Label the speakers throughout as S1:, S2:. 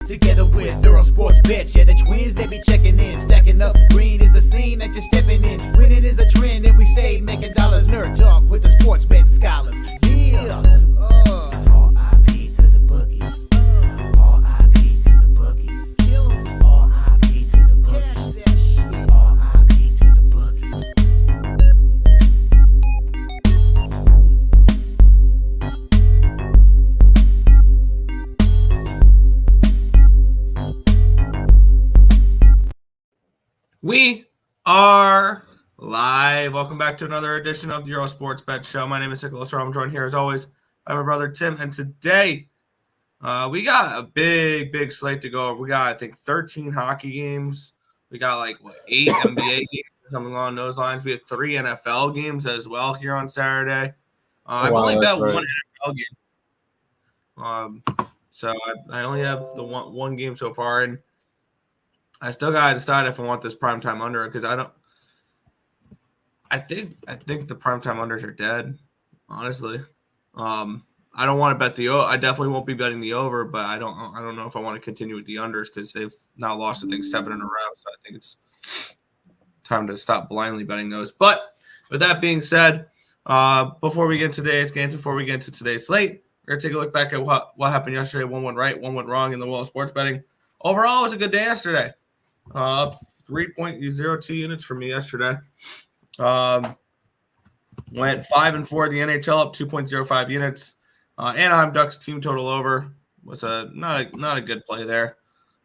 S1: Together with Earle Sports Bets, yeah, the twins, they be checking in. Stacking up, green is the scene that you're stepping in. Winning is a trend, and we stay making dollars. Nerd talk with the sports bet scholars. Yeah, it's R.I.P. to the bookies. R.I.P. to the bookies. R.I.P. to the bookies. R.I.P. to the bookies.
S2: We are live. Welcome back to another edition of the Earle Sports Bet Show. My name is Nicholas Earle. I'm joined here as always by my brother Tim. And today we got a big slate to go over. We got, I think, 13 hockey games. We got 8 NBA games, something along those lines. We have 3 NFL games as well here on Saturday. I've only bet one NFL game. So I only have the one game so far, and I still gotta decide if I want this primetime under, because I think the primetime unders are dead, honestly. I don't want to bet the I definitely won't be betting the over, but I don't know if I want to continue with the unders because they've now lost, I think, 7 in a row. So I think it's time to stop blindly betting those. But with that being said, before we get into today's slate, we're gonna take a look back at what happened yesterday. One went right, one went wrong in the world of sports betting. Overall, it was a good day yesterday. 3.02 units for me yesterday. Went 5-4 the NHL, up 2.05 units. Anaheim Ducks team total over was not a good play there,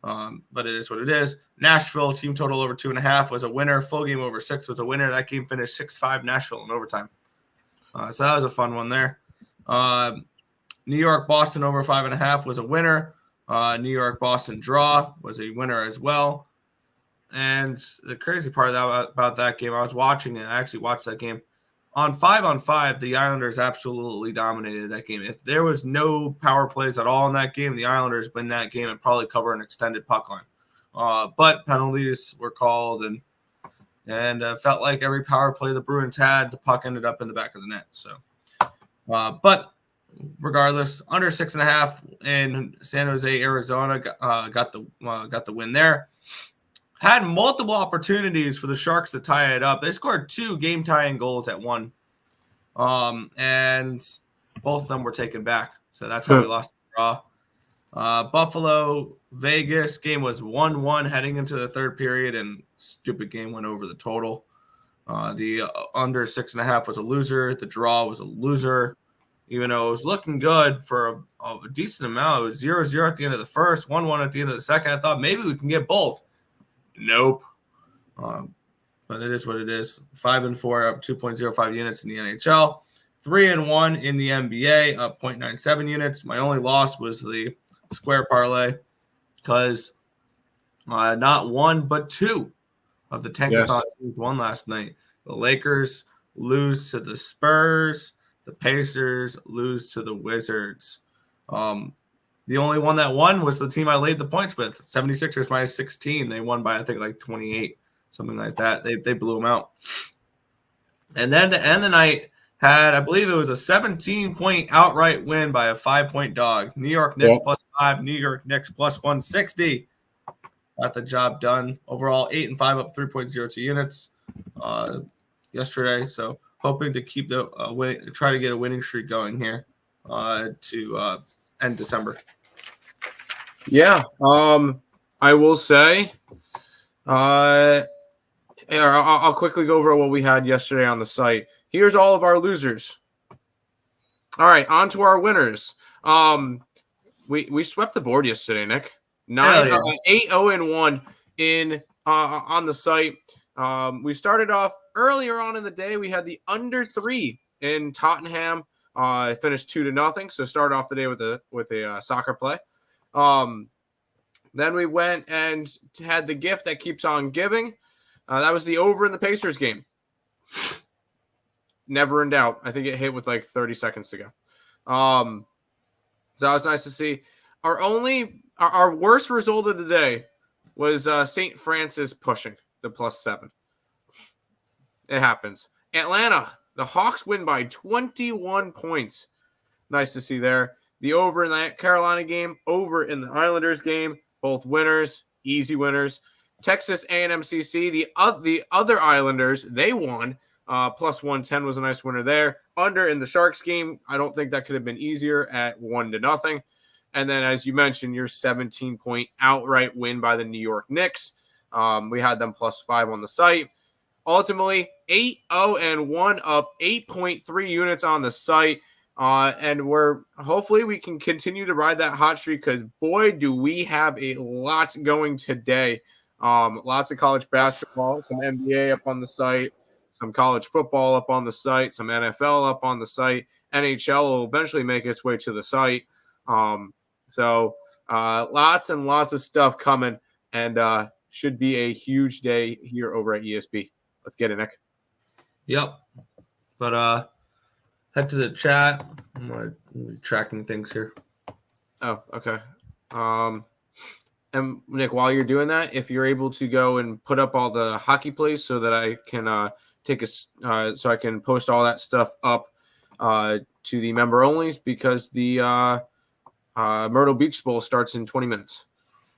S2: but it is what it is. Nashville team total over 2.5 was a winner. Full game over 6 was a winner. That game finished 6-5 Nashville in overtime. So that was a fun one there. New York Boston over 5.5 was a winner. New York Boston draw was a winner as well. And the crazy part about that game, I was watching it. I actually watched that game. On 5-on-5, the Islanders absolutely dominated that game. If there was no power plays at all in that game, the Islanders win that game and probably cover an extended puck line. But penalties were called, and felt like every power play the Bruins had, the puck ended up in the back of the net. So, but regardless, under 6.5 in San Jose, Arizona, got the win there. Had multiple opportunities for the Sharks to tie it up. They scored 2 game-tying goals at one, and both of them were taken back. So that's how we lost the draw. Buffalo, Vegas game was 1-1 heading into the third period, and stupid game went over the total. The under 6.5 was a loser. The draw was a loser. Even though it was looking good for a decent amount, it was 0-0 at the end of the first, 1-1 at the end of the second. I thought maybe we can get both. Nope. But it is what it is. 5-4, up 2.05 units in the NHL. 3-1 in the NBA, up 0.97 units. My only loss was the square parlay because not one but 2 of the Tankathon teams won last night. The Lakers lose to the Spurs. The Pacers lose to the Wizards. The only one that won was the team I laid the points with, 76ers minus 16. They won by, I think, 28, something like that. They blew them out. And then to end the night, I believe it was a 17-point outright win by a 5-point dog. New York Knicks plus 5, New York Knicks plus 160. Got the job done. Overall, 8-5, up 3.02 units yesterday. So hoping to keep try to get a winning streak going here to end December.
S3: Yeah, I will say, I'll quickly go over what we had yesterday on the site. Here's all of our losers. All right, on to our winners. We swept the board yesterday, Nick. 8-0-1 on the site. We started off earlier on in the day. We had the under 3 in Tottenham. Finished 2-0. So started off the day with a soccer play. Then we went and had the gift that keeps on giving. That was the over in the Pacers game. Never in doubt. I think it hit with 30 seconds to go. So that was nice to see. Our worst result of the day was St. Francis pushing the +7. It happens. Atlanta, the Hawks win by 21 points. Nice to see there. The over in that Carolina game, over in the Islanders game. both winners, easy winners. Texas A&M CC, the other Islanders, they won. Plus 110 was a nice winner there. Under in the Sharks game, I don't think that could have been easier at 1-0. And then, as you mentioned, your 17-point outright win by the New York Knicks. We had them plus 5 on the site. Ultimately, 8-0-1, up 8.3 units on the site. And hopefully we can continue to ride that hot streak because, boy, do we have a lot going today. Lots of college basketball, some NBA up on the site, some college football up on the site, some NFL up on the site. NHL will eventually make its way to the site. So lots and lots of stuff coming, and should be a huge day here over at ESP. Let's get it, Nick.
S2: Yep. But head to the chat. I'm tracking things here.
S3: Oh, okay. And Nick, while you're doing that, if you're able to go and put up all the hockey plays so that I can so I can post all that stuff up to the member onlys because the Myrtle Beach Bowl starts in 20 minutes.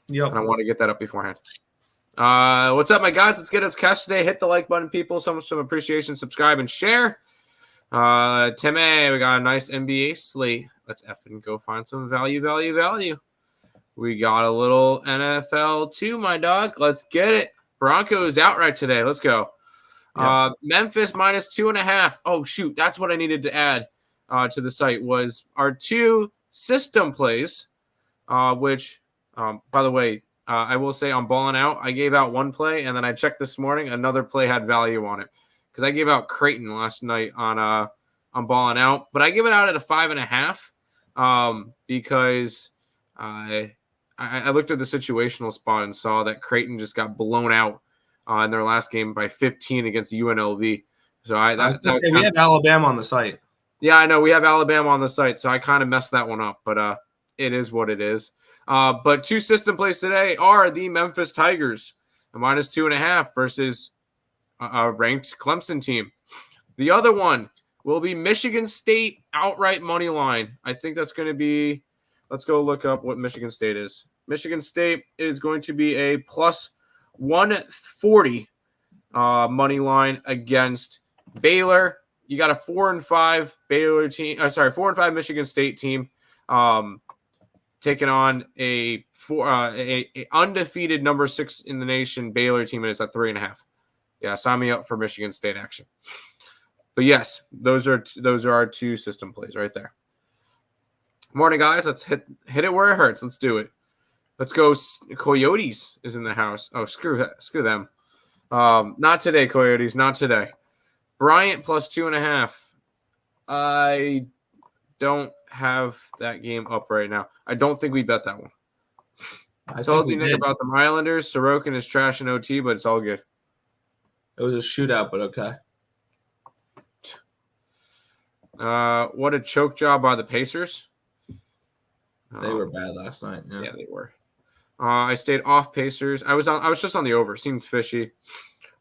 S2: Yep.
S3: And I want to get that up beforehand. What's up, my guys? Let's get us cash today. Hit the like button, people. Some appreciation. Subscribe and share. Timmy, we got a nice NBA slate. Let's effing go find some value. We got a little NFL too, my dog. Let's get it. Broncos outright today. Let's go. Yep. Memphis minus 2.5. Oh, shoot. That's what I needed to add to the site was our 2 system plays, which, by the way, I will say on Balling Out, I gave out 1 play, and then I checked this morning. Another play had value on it because I gave out Creighton last night on Balling Out, but I give it out at a 5.5 because I looked at the situational spot and saw that Creighton just got blown out in their last game by 15 against UNLV. So
S2: we have Alabama on the site.
S3: Yeah, I know we have Alabama on the site, so I kind of messed that one up, but it is what it is. But 2 system plays today are the Memphis Tigers, a minus 2.5 versus a ranked Clemson team. The other one will be Michigan State outright money line. I think that's going to be. Let's go look up what Michigan State is. Michigan State is going to be a plus 140 money line against Baylor. You got a 4-5 Baylor team. 4-5 Michigan State team taking on a undefeated number 6 in the nation Baylor team, and it's at 3.5. Yeah, sign me up for Michigan State action. But yes, those are our 2 system plays right there. Morning, guys. Let's hit it where it hurts. Let's do it. Let's go. Coyotes is in the house. Oh, screw them. Not today, Coyotes. Not today. Bryant plus 2.5. I don't have that game up right now. I don't think we bet that one. I told you Nick about the Islanders. Sorokin is trash in OT, but it's all good.
S2: It was a shootout, but okay.
S3: What a choke job by the Pacers.
S2: They were bad last night.
S3: Yeah, they were. I stayed off Pacers. I was just on the over. Seemed fishy.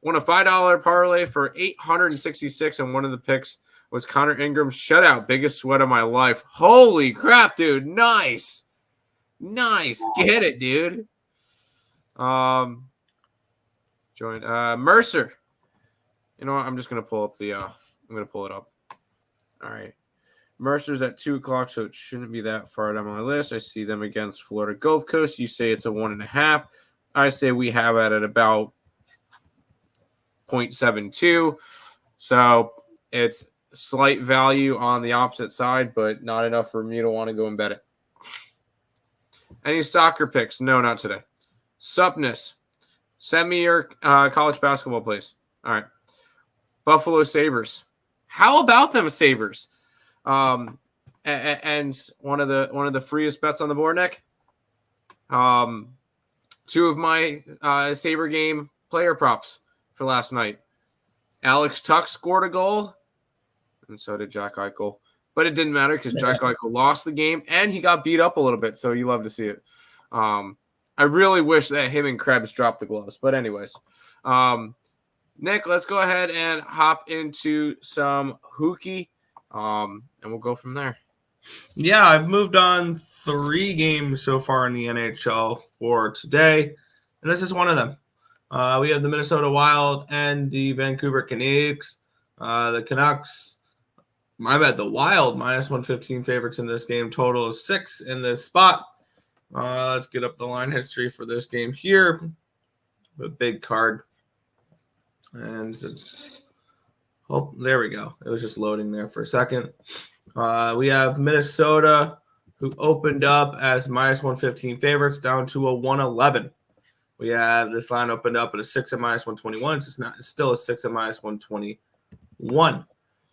S3: Won a $5 parlay for 866, and one of the picks was Connor Ingram's shutout. Biggest sweat of my life. Holy crap, dude! Nice. Get it, dude. Joined Mercer. You know what? I'm just gonna pull up I'm gonna pull it up. All right. Mercer's at 2:00, so it shouldn't be that far down my list. I see them against Florida Gulf Coast. You say it's a 1.5. I say we have it at about 0.72. So it's slight value on the opposite side, but not enough for me to want to go and bet it. Any soccer picks? No, not today. Supness. Send me your college basketball plays. All right. Buffalo Sabres. How about them Sabres? And one of the freest bets on the board, Nick. 2 of my Sabre game player props for last night. Alex Tuck scored a goal, and so did Jack Eichel. But it didn't matter because Jack Eichel lost the game, and he got beat up a little bit, so you love to see it. I really wish that him and Krebs dropped the gloves. But anyways, Nick, let's go ahead and hop into some hooky. And we'll go from there.
S2: Yeah, I've moved on 3 games so far in the NHL for today, and this is one of them. We have the Minnesota Wild and the Vancouver Canucks. The Canucks, the Wild minus 115 favorites in this game. Total is 6 in this spot. Let's get up the line history for this game here. A big card. And there we go. It was just loading there for a second. We have Minnesota, who opened up as minus 115 favorites down to a 111. We have this line opened up at a 6 at minus 121. It's still a 6 at minus 121.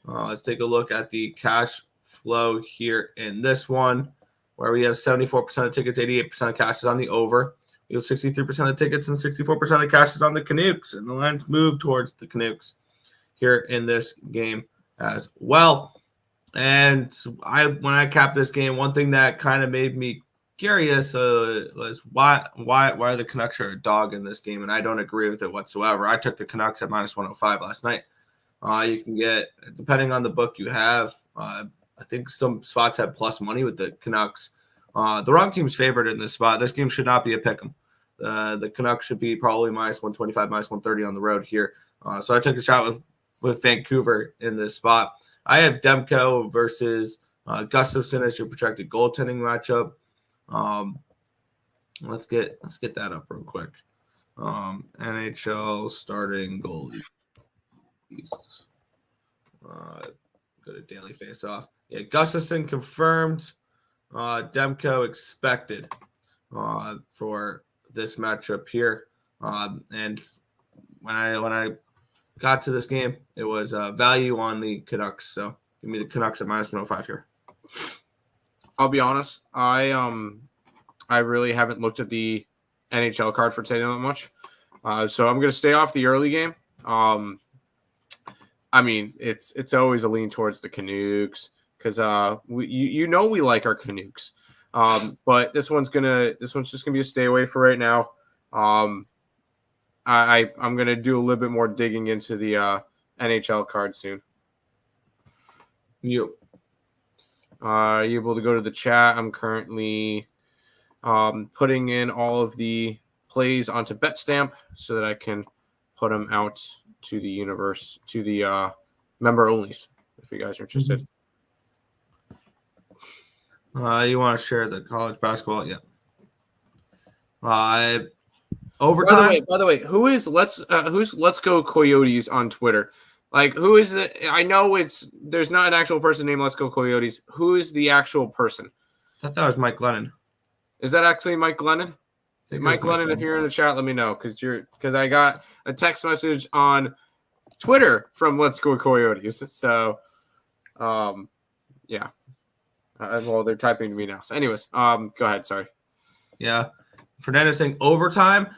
S2: Let's take a look at the cash flow here in this one, where we have 74% of tickets, 88% of cash is on the over. We have 63% of tickets and 64% of cash is on the Canucks, and the lines move towards the Canucks here in this game as well. And when I capped this game, one thing that kind of made me curious was why the Canucks are a dog in this game, and I don't agree with it whatsoever. I took the Canucks at minus 105 last night. You can get, depending on the book you have, I think some spots have plus money with the Canucks. The wrong team's favored in this spot. This game should not be a pick'em. The Canucks should be probably minus 125, minus 130 on the road here. So I took a shot with Vancouver in this spot. I have Demko versus Gustafsson as your projected goaltending matchup. Let's get that up real quick. NHL starting goalies. Go to daily face-off. Yeah, Gustafsson confirmed. Demko expected for this matchup here. And when I got to this game, it was value on the Canucks. So give me the Canucks at minus 105 here.
S3: I'll be honest. I really haven't looked at the NHL card for today that much. So I'm going to stay off the early game. I mean, it's always a lean towards the Canucks because we like our Canucks. But this one's just gonna be a stay away for right now. I'm gonna do a little bit more digging into the NHL card soon.
S2: Yep.
S3: Are you able to go to the chat? I'm currently putting in all of the plays onto BetStamp so that I can put them out to the universe, to the member onlys, if you guys are interested.
S2: You want to share the college basketball? Yeah. Overtime.
S3: By the way, who's Let's Go Coyotes on Twitter? Like, who is the? I know there's not an actual person named Let's Go Coyotes. Who is the actual person?
S2: I thought that was Mike Glennon.
S3: Is that actually Mike Glennon? Mike Glennon, if you're in the chat, let me know because I got a text message on Twitter from Let's Go Coyotes. So, yeah. Well, they're typing to me now. So, anyways, go ahead. Sorry.
S2: Yeah, Fernandez saying overtime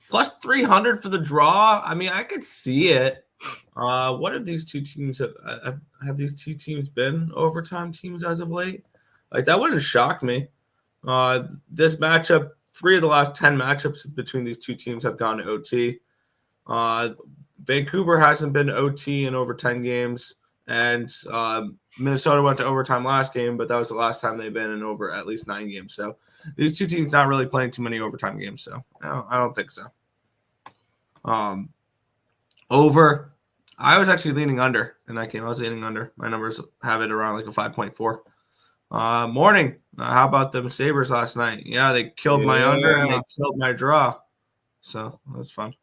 S2: plus 300 for the draw. I mean, I could see it. What have these two teams have these two teams been overtime teams as of late? Like that wouldn't shock me. This matchup. 3 of the last 10 matchups between these two teams have gone to OT. Vancouver hasn't been to OT in over 10 games, and Minnesota went to overtime last game, but that was the last time they've been in over at least 9 games. So these two teams not really playing too many overtime games. So I don't think so. Over, I was actually leaning under in that game. I was leaning under. My numbers have it around like a 5.4. Morning. How about them Sabres last night? Yeah, they killed my under and they killed my draw. So that's fun.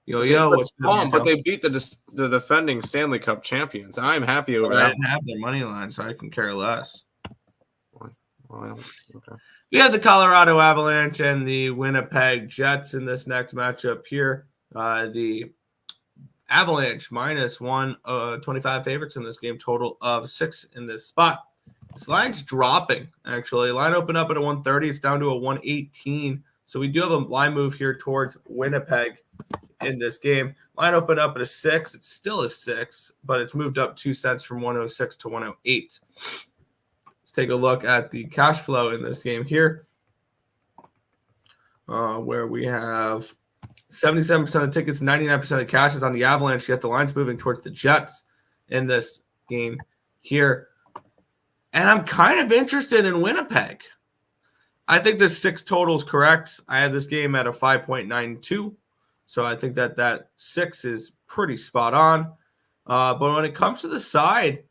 S2: What's
S3: but they beat the defending Stanley Cup champions. I'm happy over that.
S2: I didn't have their money line, so I can care less.
S3: Well, okay.
S2: We have the Colorado Avalanche and the Winnipeg Jets in this next matchup here. The Avalanche minus 125 favorites in this game, total of 6 in this spot. This line's dropping, actually. Line opened up at a 130. It's down to a 118. So we do have a line move here towards Winnipeg in this game. Line opened up at a 6. It's still a 6, but it's moved up 2 cents from 106 to 108. Let's take a look at the cash flow in this game here, where we have 77% of tickets, 99% of cash is on the Avalanche, yet the line's moving towards the Jets in this game here. And I'm kind of interested in Winnipeg. I think this 6 total is correct. I have this game at a 5.92. So I think that 6 is pretty spot on. But when it comes to the side,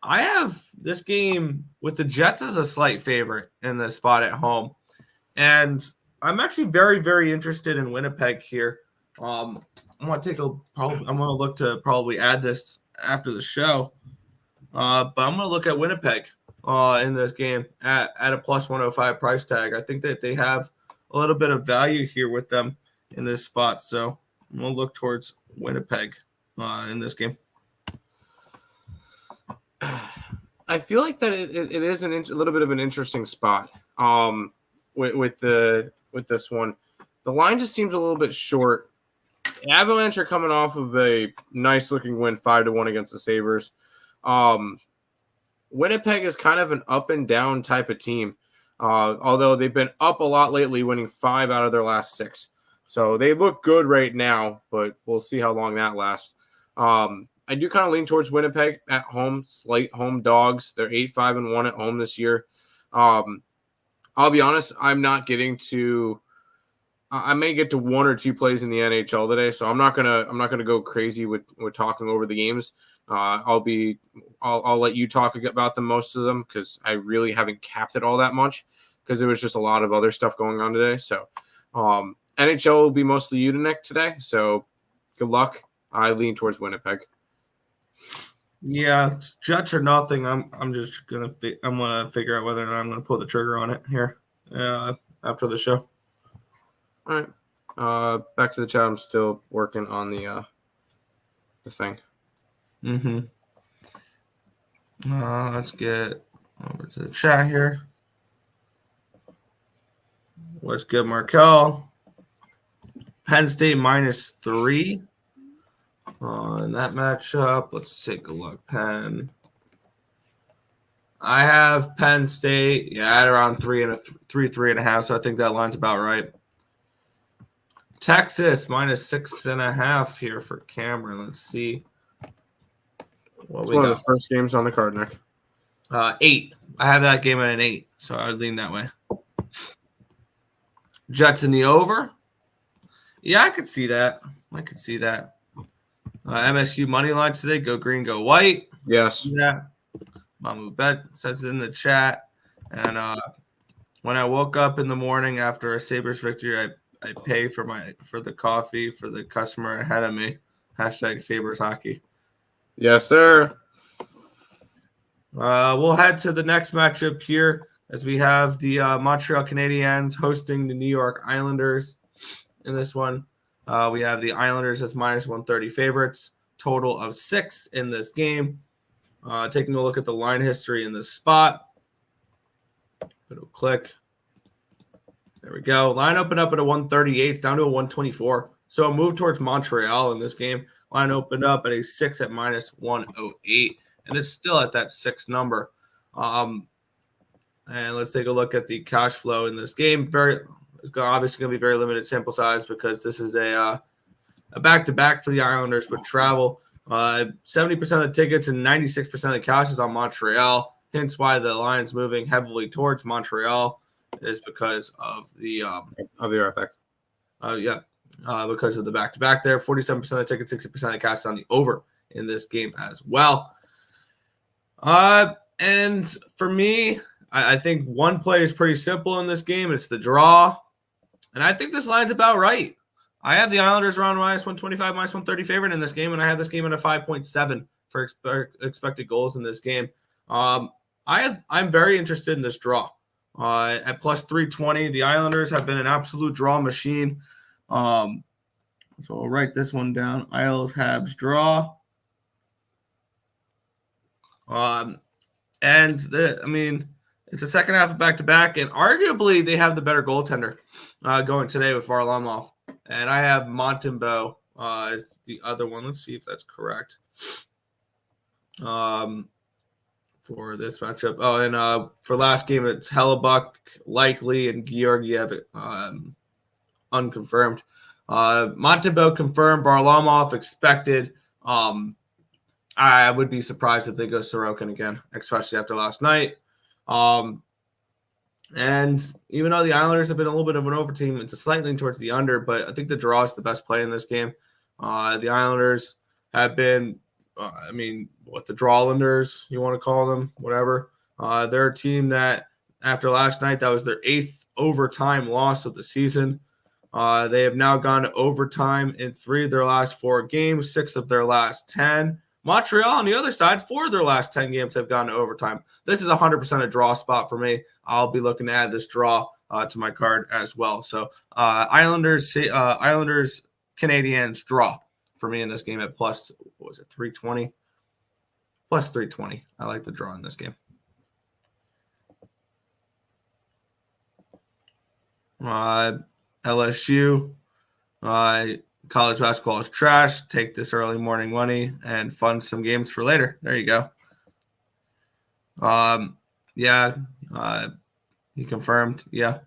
S2: I have this game with the Jets as a slight favorite in the spot at home. And I'm actually very, very interested in Winnipeg here. I'm going to look to probably add this after the show. But I'm going to look at Winnipeg in this game at a plus 105 price tag. I think that they have a little bit of value here with them in this spot. So I'm going to look towards Winnipeg in this game.
S3: I feel like that it is a little bit of an interesting spot with this one. The line just seems a little bit short. The Avalanche are coming off of a nice looking win 5-1 against the Sabres. Winnipeg is kind of an up and down type of team, although they've been up a lot lately, winning 5 out of their last 6. So they look good right now, but we'll see how long that lasts. I do kind of lean towards Winnipeg at home, slight home dogs. They're 8-5-1 at home this year. I'll be honest, I'm not getting to. I may get to 1 or 2 plays in the NHL today, so I'm not gonna go crazy with talking over the games. I'll let you talk about them, most of them, because I really haven't capped it all that much because there was just a lot of other stuff going on today. So NHL will be mostly you, Nick, today. So good luck. I lean towards Winnipeg.
S2: Yeah, Jets or nothing. I'm gonna figure out whether or not I'm gonna pull the trigger on it here after the show.
S3: All right. Back to the chat. I'm still working on the thing.
S2: Let's get over to the chat here. What's good, Markel? Penn State -3 in that matchup. Let's take a look. Penn. I have Penn State, at around 3.5. So I think that line's about right. Texas -6.5 here for Cameron. Let's see what we got.
S3: One of the first games on the card, Nick.
S2: 8. I have that game at an 8, so I would lean that way. Jets in the over. Yeah, I could see that. MSU money lines today. Go green, go white.
S3: Yes.
S2: Yeah. Mamu Bet says it in the chat. And when I woke up in the morning after a Sabres victory, I pay for the coffee for the customer ahead of me. #Sabres hockey.
S3: Yes, sir.
S2: We'll head to the next matchup here as we have the Montreal Canadiens hosting the New York Islanders. In this one, we have the Islanders as -130 favorites, total of 6 in this game. Taking a look at the line history in this spot. It'll click. There we go. Line opened up at a 138. It's down to a 124. So a move towards Montreal in this game. Line opened up at a 6 at -108. And it's still at that 6 number. And let's take a look at the cash flow in this game. It's obviously going to be very limited sample size because this is a back-to-back for the Islanders with travel. 70% of the tickets and 96% of the cash is on Montreal. Hence why the line's moving heavily towards Montreal is because of the
S3: I'll be right back.
S2: Because of the back-to-back there. 47% of the tickets, 60% of the cash is on the over in this game as well. And for me, I think one play is pretty simple in this game. It's the draw. And I think this line's about right. I have the Islanders around -125, -130 favorite in this game, and I have this game at a 5.7 for expected goals in this game. I'm very interested in this draw. At +320, the Islanders have been an absolute draw machine. So I'll write this one down. Isles, Habs, draw. It's a second half of back-to-back, and arguably they have the better goaltender going today with Varlamov. And I have Montembeault as the other one. Let's see if that's correct for this matchup. Oh, and for last game, it's Hellebuck, Likely, and Georgiev unconfirmed. Montembeault confirmed, Varlamov expected. I would be surprised if they go Sorokin again, especially after last night. And even though the Islanders have been a little bit of an over team, it's a slight lean towards the under, but I think the draw is the best play in this game. The Islanders have been, the Drawlanders, you want to call them, whatever. They're a team that, after last night, that was their 8th overtime loss of the season. They have now gone to overtime in 3 of their last 4 games, 6 of their last 10. Montreal, on the other side, 4 of their last 10 games have gone to overtime. This is 100% a draw spot for me. I'll be looking to add this draw to my card as well. So Islanders, Canadiens draw for me in this game at plus, what was it, 320? Plus 320. I like the draw in this game. LSU, college basketball is trash. Take this early morning money and fund some games for later. There you go. He confirmed. Yeah.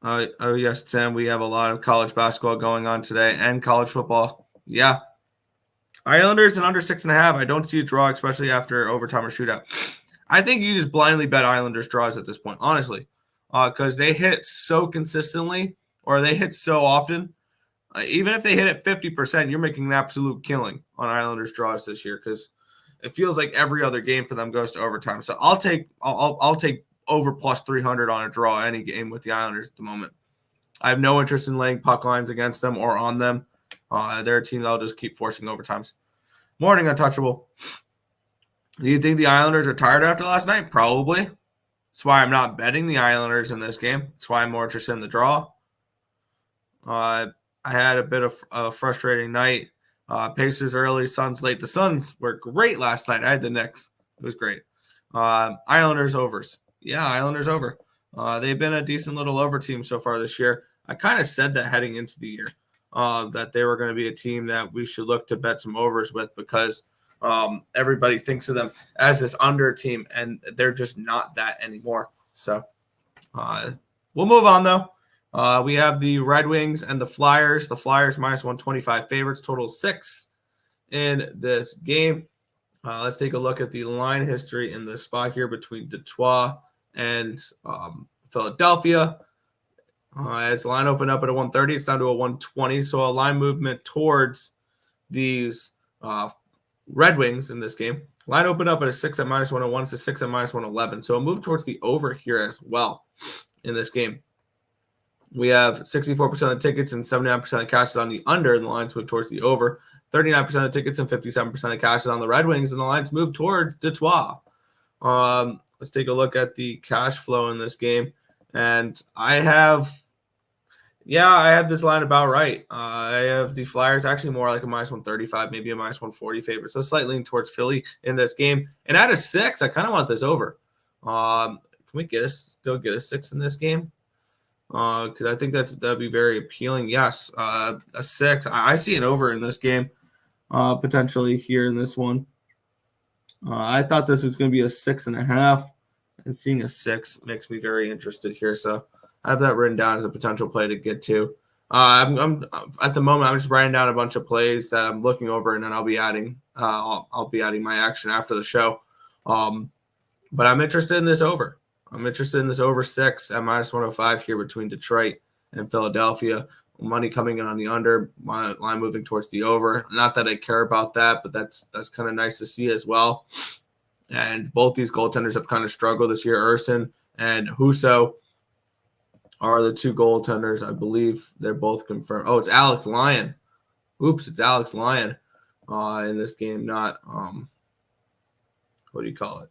S2: Oh, yes, Tim. We have a lot of college basketball going on today and college football. Yeah. Islanders and under 6.5. I don't see a draw, especially after overtime or shootout. I think you just blindly bet Islanders draws at this point, honestly, because they hit so consistently or they hit so often. Even if they hit at 50%, you're making an absolute killing on Islanders draws this year because it feels like every other game for them goes to overtime. So I'll take over plus 300 on a draw any game with the Islanders at the moment. I have no interest in laying puck lines against them or on them. They're a team that'll just keep forcing overtimes. Morning untouchable. Do you think the Islanders are tired after last night? Probably. That's why I'm not betting the Islanders in this game. That's why I'm more interested in the draw. I had a bit of a frustrating night. Pacers early, Suns late. The Suns were great last night. I had the Knicks. It was great. Islanders overs. Yeah, Islanders over. They've been a decent little over team so far this year. I kind of said that heading into the year, that they were going to be a team that we should look to bet some overs with because everybody thinks of them as this under team, and they're just not that anymore. So we'll move on, though. We have the Red Wings and the Flyers. The Flyers minus 125 favorites, total 6 in this game. Let's take a look at the line history in this spot here between Detroit and Philadelphia. As the line opened up at a 130, it's down to a 120. So a line movement towards these Red Wings in this game. Line opened up at a 6 at minus 101. It's a 6 at minus 111. So a move towards the over here as well in this game. We have 64% of the tickets and 79% of the cash is on the under, and the lines move towards the over. 39% of the tickets and 57% of cash is on the Red Wings, and the lines move towards Detroit. Let's take a look at the cash flow in this game. And I have this line about right. I have the Flyers actually more like a minus 135, maybe a minus 140 favorite. So slightly leaning towards Philly in this game. And at a 6, I kind of want this over. Can we still get a 6 in this game? Because I think that'd be very appealing. Yes, a 6. I see an over in this game, potentially here in this one. I thought this was going to be a 6.5, and seeing a 6 makes me very interested here. So I have that written down as a potential play to get to. I'm at the moment I'm just writing down a bunch of plays that I'm looking over, and then I'll be adding my action after the show. But I'm interested in this over. I'm interested in this over 6 at minus 105 here between Detroit and Philadelphia. Money coming in on the under, line moving towards the over. Not that I care about that, but that's kind of nice to see as well. And both these goaltenders have kind of struggled this year. Urson and Husso are the 2 goaltenders. I believe they're both confirmed. Oh, it's Alex Lyon. Oops, it's Alex Lyon in this game, not what do you call it?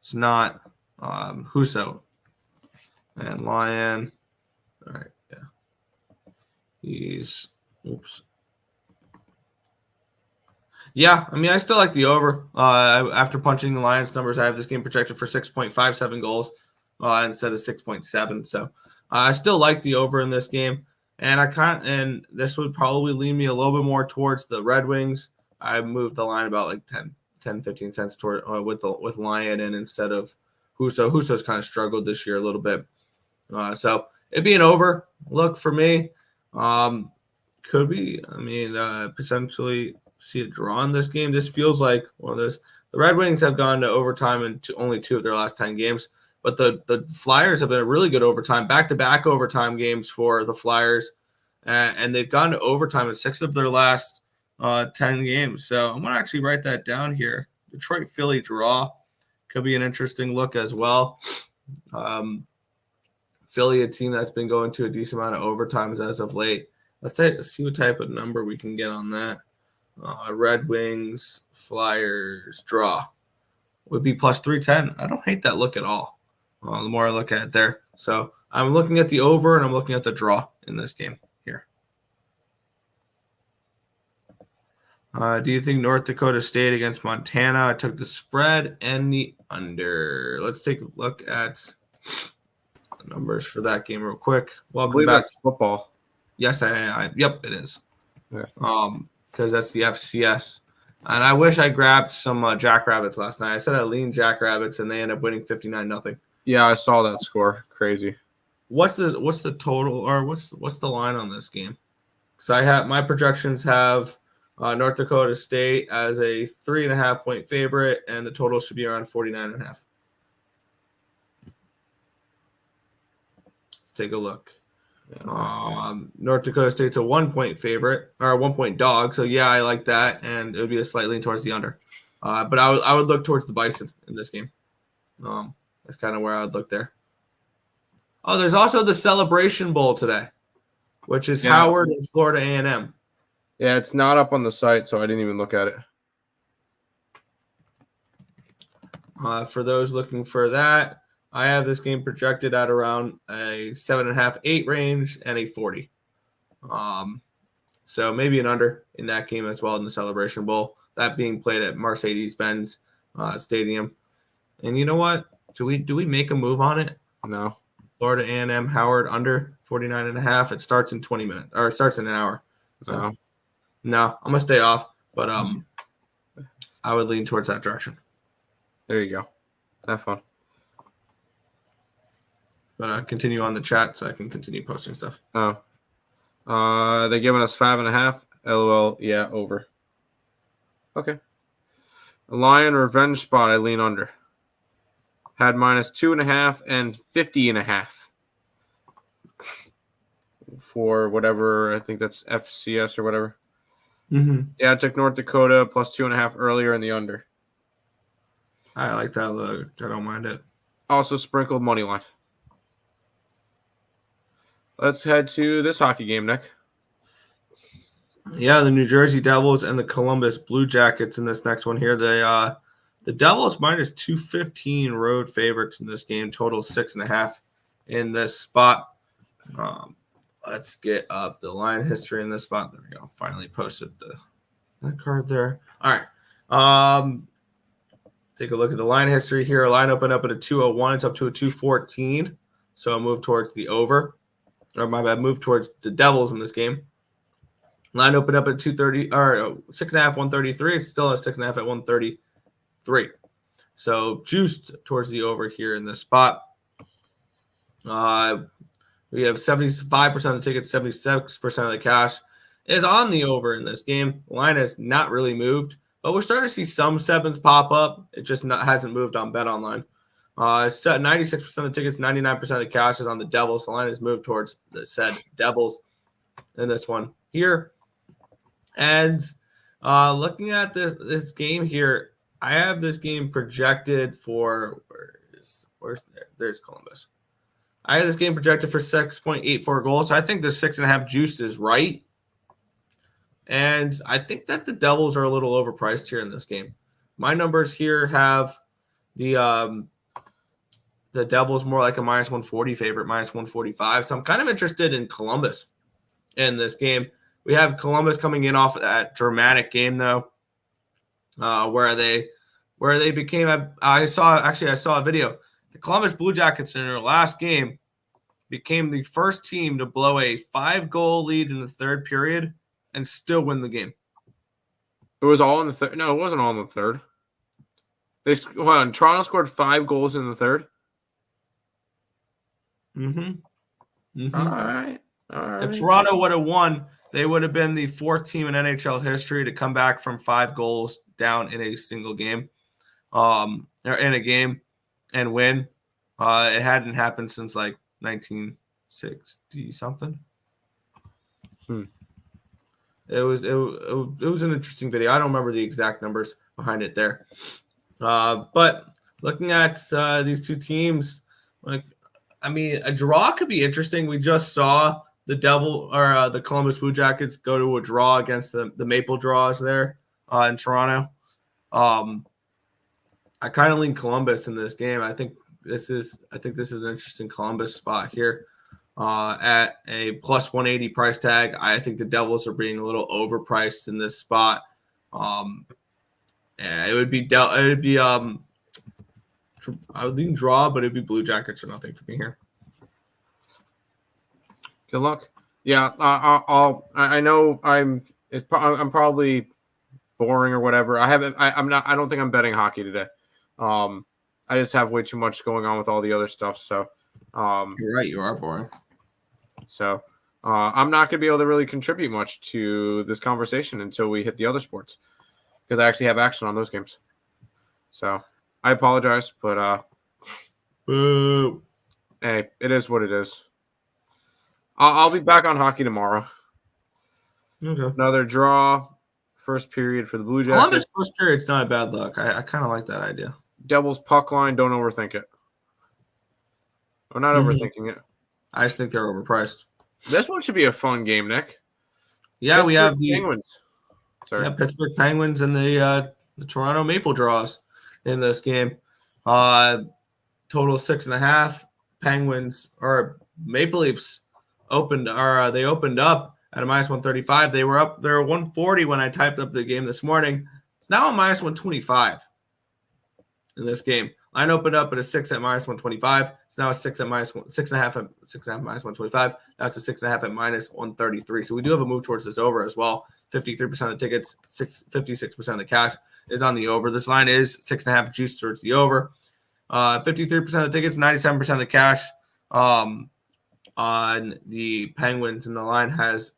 S2: It's not Husso and Lyon. All right, yeah. Yeah, I mean, I still like the over. After punching the Lions numbers, I have this game projected for 6.57 goals instead of 6.7. So I still like the over in this game, and this would probably lean me a little bit more towards the Red Wings. I moved the line about like 10, 15 cents toward with Lyon in instead of Husso. Husso's kind of struggled this year a little bit. So it'd be an over look for me. Could be, potentially see a draw in this game. This feels like one of those. The Red Wings have gone to overtime in only 2 of their last 10 games, but the Flyers have been a really good overtime, back-to-back overtime games for the Flyers, and they've gone to overtime in 6 of their last 10 games. So I'm going to actually write that down here. Detroit-Philly draw could be an interesting look as well. Philly, a team that's been going to a decent amount of overtimes as of late. Let's see what type of number we can get on that. Red Wings, Flyers, draw would be plus 310. I don't hate that look at all. The more I look at it there. So I'm looking at the over and I'm looking at the draw in this game here. Do you think North Dakota State against Montana? I took the spread and the under. Let's take a look at the numbers for that game real quick. Welcome back to
S3: football.
S2: Yes, yep, it is.
S3: Yeah.
S2: Because that's the FCS. And I wish I grabbed some Jackrabbits last night. I said I leaned Jackrabbits, and they end up winning 59-0.
S3: Yeah, I saw that score. Crazy.
S2: What's the total, or what's the line on this game? Because my projections have North Dakota State as a 3.5 point favorite, and the total should be around 49.5. Let's take a look. North Dakota State's a 1 point favorite, or a 1 point dog. So yeah, I like that, and it would be a slight lean towards the under. But I would look towards the Bison in this game. That's kind of where I would look there. Oh, there's also the Celebration Bowl today, which is Howard and Florida A&M.
S3: Yeah, it's not up on the site, so I didn't even look at it.
S2: For those looking for that, I have this game projected at around a 7.5, 8 range and a 40. So maybe an under in that game as well in the Celebration Bowl. That being played at Mercedes-Benz Stadium. And you know what? Do we make a move on it?
S3: No.
S2: Florida A&M Howard under 49.5. It starts in 20 minutes, or it starts in an hour. So no, I'm gonna stay off. But I would lean towards that direction.
S3: There you go. Have fun.
S2: But continue on the chat so I can continue posting stuff.
S3: Oh. They're giving us 5.5. LOL. Yeah, over. Okay. A Lion revenge spot, I lean under. Had minus 2.5 and 50.5. For whatever, I think that's FCS or whatever.
S2: Mm-hmm.
S3: Yeah, I took North Dakota plus 2.5 earlier in the under.
S2: I like that look. I don't mind it.
S3: Also sprinkled money line. Let's head to this hockey game, Nick.
S2: Yeah, the New Jersey Devils and the Columbus Blue Jackets in this next one here. The Devils minus 215 road favorites in this game. Total 6.5 in this spot. Let's get up the line history in this spot. There we go. Finally posted that card there. All right. Take a look at the line history here. A line opened up at a 201. It's up to a 214. So I'll move towards the over. Or my bad, move towards the Devils in this game. Line opened up at 230 or 6.5, 133. It's still a 6.5 at 133. So juiced towards the over here in this spot. We have 75% of the tickets, 76% of the cash is on the over in this game. The line has not really moved, but we're starting to see some sevens pop up. It just hasn't moved on BetOnline. 96% of the tickets, 99% of the cash is on the Devils. The line has moved towards the said Devils in this one here. And looking at this game here, I have this game projected for there's Columbus. I have this game projected for 6.84 goals. So I think the 6.5 juice is right. And I think that the Devils are a little overpriced here in this game. My numbers here have the Devils more like a minus 140 favorite, minus 145. So I'm kind of interested in Columbus in this game. We have Columbus coming in off of that dramatic game, though, where they became I saw a video. The Columbus Blue Jackets in their last game became the first team to blow a 5-goal lead in the third period and still win the game.
S3: It was all in the third. No, it wasn't all in the third. Toronto scored 5 goals in the third.
S2: Mm-hmm.
S3: All right.
S2: If Toronto would have won, they would have been the 4th team in NHL history to come back from 5 goals down in a single game. in a game and win. It hadn't happened since like 1960 something. It was an interesting video. I don't remember the exact numbers behind it there. But looking at these two teams, a draw could be interesting. We just saw the Columbus Blue Jackets go to a draw against the Maple Draws there in Toronto. I kind of lean Columbus in this game. I think this is an interesting Columbus spot here. At a plus 180 price tag, I think the Devils are being a little overpriced in this spot. It would be I would lean draw, but it'd be Blue Jackets or nothing for me here.
S3: Good luck. Yeah, I know I'm probably boring or whatever. I don't think I'm betting hockey today. I just have way too much going on with all the other stuff. So
S2: you're right, you are boring.
S3: So I'm not going to be able to really contribute much to this conversation until we hit the other sports, because I actually have action on those games. So I apologize, but
S2: boo.
S3: Hey, it is what it is. I'll be back on hockey tomorrow.
S2: Okay.
S3: Another draw, first period for the Blue Jackets.
S2: Columbus first period's not a bad look. I kind of like that idea.
S3: Devils puck line, don't overthink it. I'm not overthinking it.
S2: I just think they're overpriced.
S3: This one should be a fun game, Nick.
S2: Yeah, we have the
S3: Penguins. Sorry.
S2: Yeah, Pittsburgh Penguins and the Toronto Maple Draws in this game. Total 6.5. Penguins or Maple Leafs opened up at a minus 135. They were up there 140 when I typed up the game this morning. It's now a minus 125 in this game. Line opened up at a 6 at minus 125. It's now a 6 at minus 6.5 at minus 125. Now it's a 6.5 at minus 133. So we do have a move towards this over as well. 53% of the tickets, 56% of the cash is on the over. This line is 6.5 juice towards the over. 53% of the tickets, 97% of the cash on the Penguins, and the line has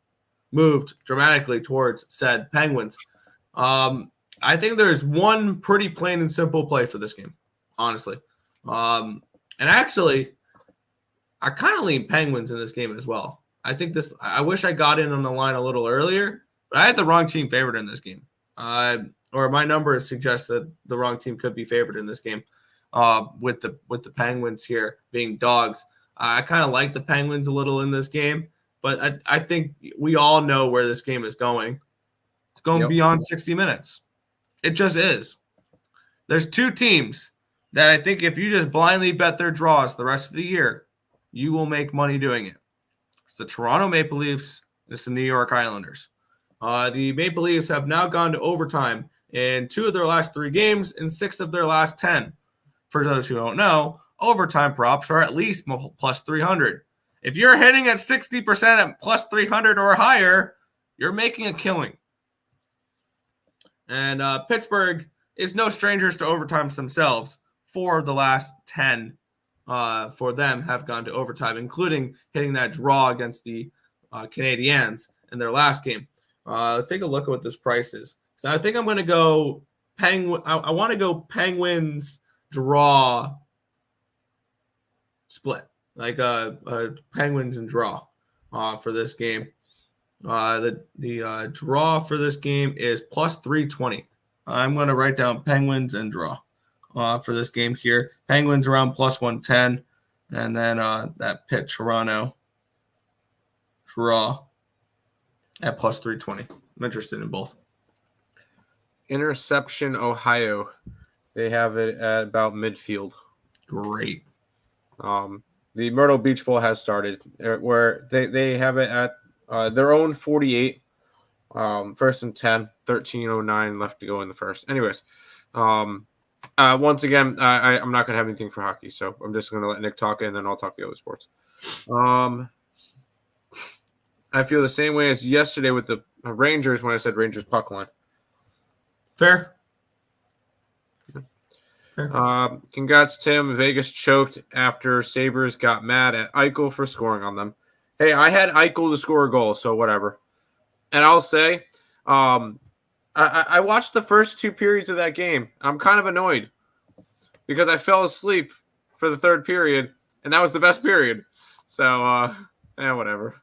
S2: moved dramatically towards said Penguins. I think there's one pretty plain and simple play for this game, honestly. And actually, I kind of lean Penguins in this game as well. I wish I got in on the line a little earlier, but I had the wrong team favored in this game. Or my numbers suggest that the wrong team could be favored in this game. With the Penguins here being dogs. I kind of like the Penguins a little in this game, but I think we all know where this game is going. It's going beyond 60 minutes. It just is. There's two teams that I think if you just blindly bet their draws the rest of the year, you will make money doing it. It's the Toronto Maple Leafs. It's the New York Islanders. The Maple Leafs have now gone to overtime in 2 of their last 3 games and 6 of their last 10. For those who don't know, overtime props are at least plus 300. If you're hitting at 60% at plus 300 or higher, you're making a killing. And Pittsburgh is no strangers to overtimes themselves. 4 of the last 10 for them have gone to overtime, including hitting that draw against the Canadiens in their last game. Let's take a look at what this price is. So I think I'm going to go Penguin. I want to go Penguins draw split, like a Penguins and draw for this game. The draw for this game is plus 320. I'm going to write down Penguins and draw for this game here. Penguins around plus 110, and then that Pitt Toronto draw at plus 320. I'm interested in both.
S3: Interception, Ohio. They have it at about midfield.
S2: Great.
S3: The Myrtle Beach Bowl has started, where they have it at their own 48. First and 10, 13:09 left to go in the first. Anyways, once again, I'm not going to have anything for hockey, so I'm just going to let Nick talk, and then I'll talk the other sports. I feel the same way as yesterday with the Rangers when I said Rangers puck line.
S2: Fair.
S3: Congrats, Tim. Vegas choked after Sabres got mad at Eichel for scoring on them. Hey, I had Eichel to score a goal, so whatever. And I'll say, I watched the first 2 periods of that game. I'm kind of annoyed. because I fell asleep for the third period, and that was the best period. So, whatever.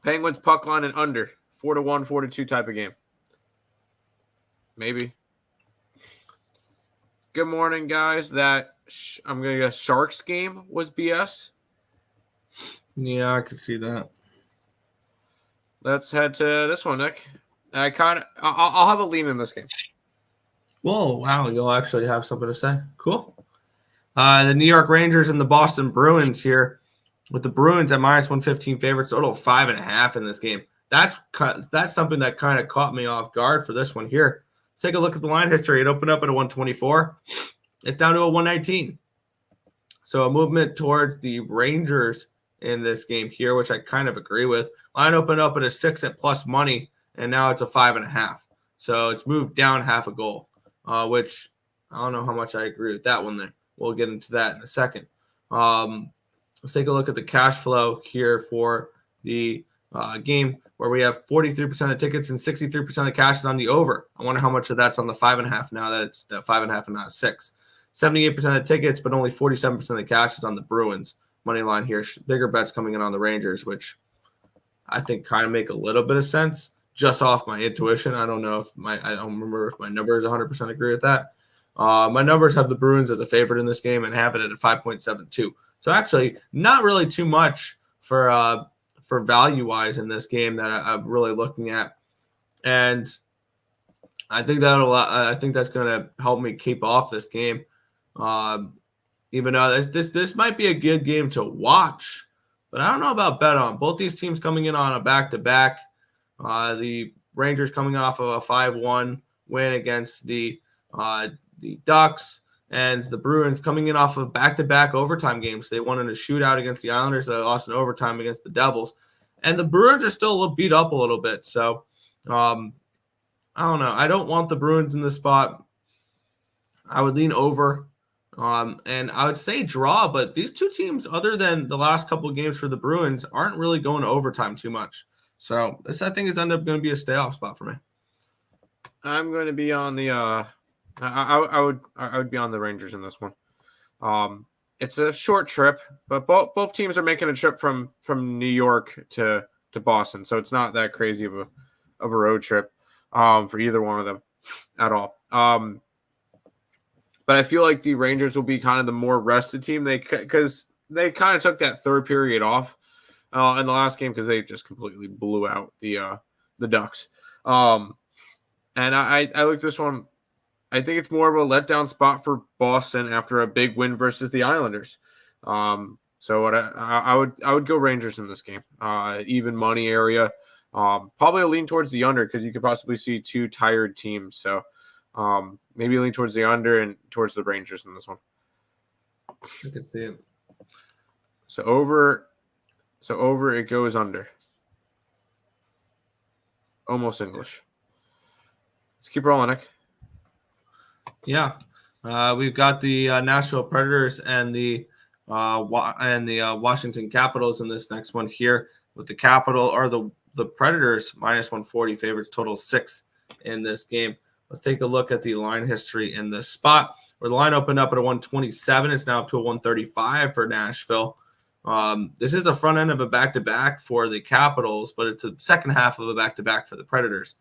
S3: Penguins puck line and under 4-1, 4-2 type of game. Maybe. Good morning, guys. That I'm gonna guess Sharks game was BS.
S2: Yeah, I could see that.
S3: Let's head to this one, Nick. I'll have a lean in this game.
S2: Whoa, wow, you'll actually have something to say. Cool. The New York Rangers and the Boston Bruins here, with the Bruins at -115 favorites, total 5.5 in this game. That's something that kind of caught me off guard for this one here. Let's take a look at the line history. It opened up at a 124. It's down to a 119. So a movement towards the Rangers in this game here, which I kind of agree with. Line opened up at a 6 at plus money, and now it's a 5.5. So it's moved down half a goal, which I don't know how much I agree with that one there. We'll get into that in a second. Let's take a look at the cash flow here for the game, where we have 43% of tickets and 63% of cash is on the over. I wonder how much of that's on the 5.5 now that it's 5.5 and not 6. 78% of tickets, but only 47% of cash is on the Bruins. Money line here. Bigger bets coming in on the Rangers, which I think kind of make a little bit of sense just off my intuition. I don't remember if my numbers 100% agree with that. My numbers have the Bruins as a favorite in this game and have it at a 5.72. So actually not really too much for value-wise in this game that I'm really looking at. And I think that's going to help me keep off this game. Even though this might be a good game to watch, but I don't know about bet on. Both these teams coming in on a back-to-back. The Rangers coming off of a 5-1 win against the Ducks, and the Bruins coming in off of back-to-back overtime games. They won in a shootout against the Islanders. They lost in overtime against the Devils. And the Bruins are still a little beat up a little bit. So, I don't know. I don't want the Bruins in this spot. I would lean over. And I would say draw, but these two teams, other than the last couple of games for the Bruins, aren't really going to overtime too much. So this, I think, is ended up going to be a stay-off spot for me.
S3: I'm going to be on the I would be on the Rangers in this one. It's a short trip, but both teams are making a trip from New York to Boston, so it's not that crazy of a road trip for either one of them at all. But I feel like the Rangers will be kind of the more rested team, because they kind of took that third period off in the last game because they just completely blew out the Ducks. And I looked at this one. I think it's more of a letdown spot for Boston after a big win versus the Islanders. So what I would go Rangers in this game. Even money area. Probably a lean towards the under because you could possibly see two tired teams. So maybe lean towards the under and towards the Rangers in this one.
S2: I can see it.
S3: So over it goes under. Almost English. Let's keep rolling, Nick.
S2: Yeah, we've got the Nashville Predators and the Washington Capitals in this next one here. With the the Predators -140 favorites, total 6 in this game. Let's take a look at the line history in this spot, where the line opened up at a 127. It's now up to a 135 for Nashville. This is a front end of a back-to-back for the Capitals, but it's a second half of a back-to-back for the Predators.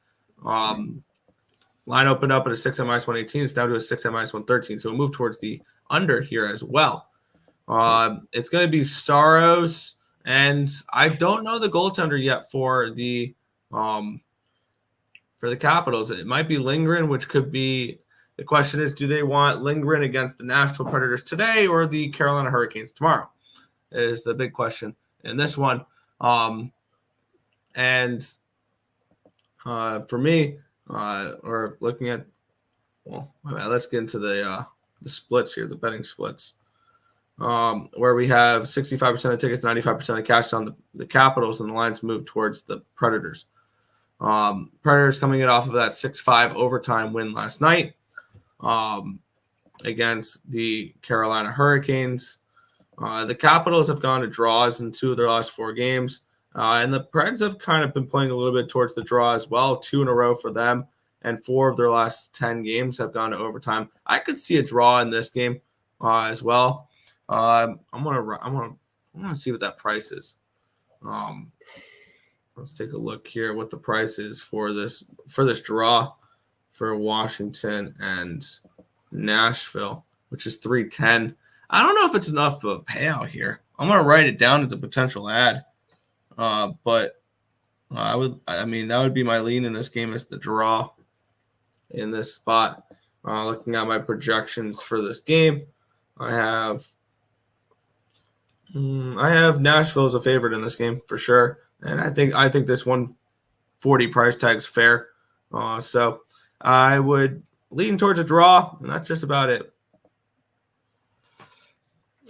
S2: Line opened up at a 6 at -118. It's down to a 6 at -113. So we'll move towards the under here as well. It's going to be Saros, and I don't know the goaltender yet for the Capitals. It might be Lindgren, which could be the question is, do they want Lindgren against the Nashville Predators today or the Carolina Hurricanes tomorrow? Is the big question in this one. For me, or looking at, let's get into the splits here, the betting splits, where we have 65% of tickets, 95% of cash on the Capitals, and the lines move towards the Predators. Predators coming in off of that 6-5 overtime win last night against the Carolina Hurricanes. The Capitals have gone to draws in 2 of their last 4 games. And the Preds have kind of been playing a little bit towards the draw as well, 2 in a row for them. and 4 of their last 10 games have gone to overtime. I could see a draw in this game as well. I'm gonna see what that price is. Let's take a look here what the price is for this draw for Washington and Nashville, which is 310. I don't know if it's enough of a payout here. I'm gonna write it down as a potential ad, but that would be my lean in this game is the draw in this spot. Looking at my projections for this game, I have Nashville as a favorite in this game for sure, and I think this 140 price tag is fair. So I would lean towards a draw, and that's just about it.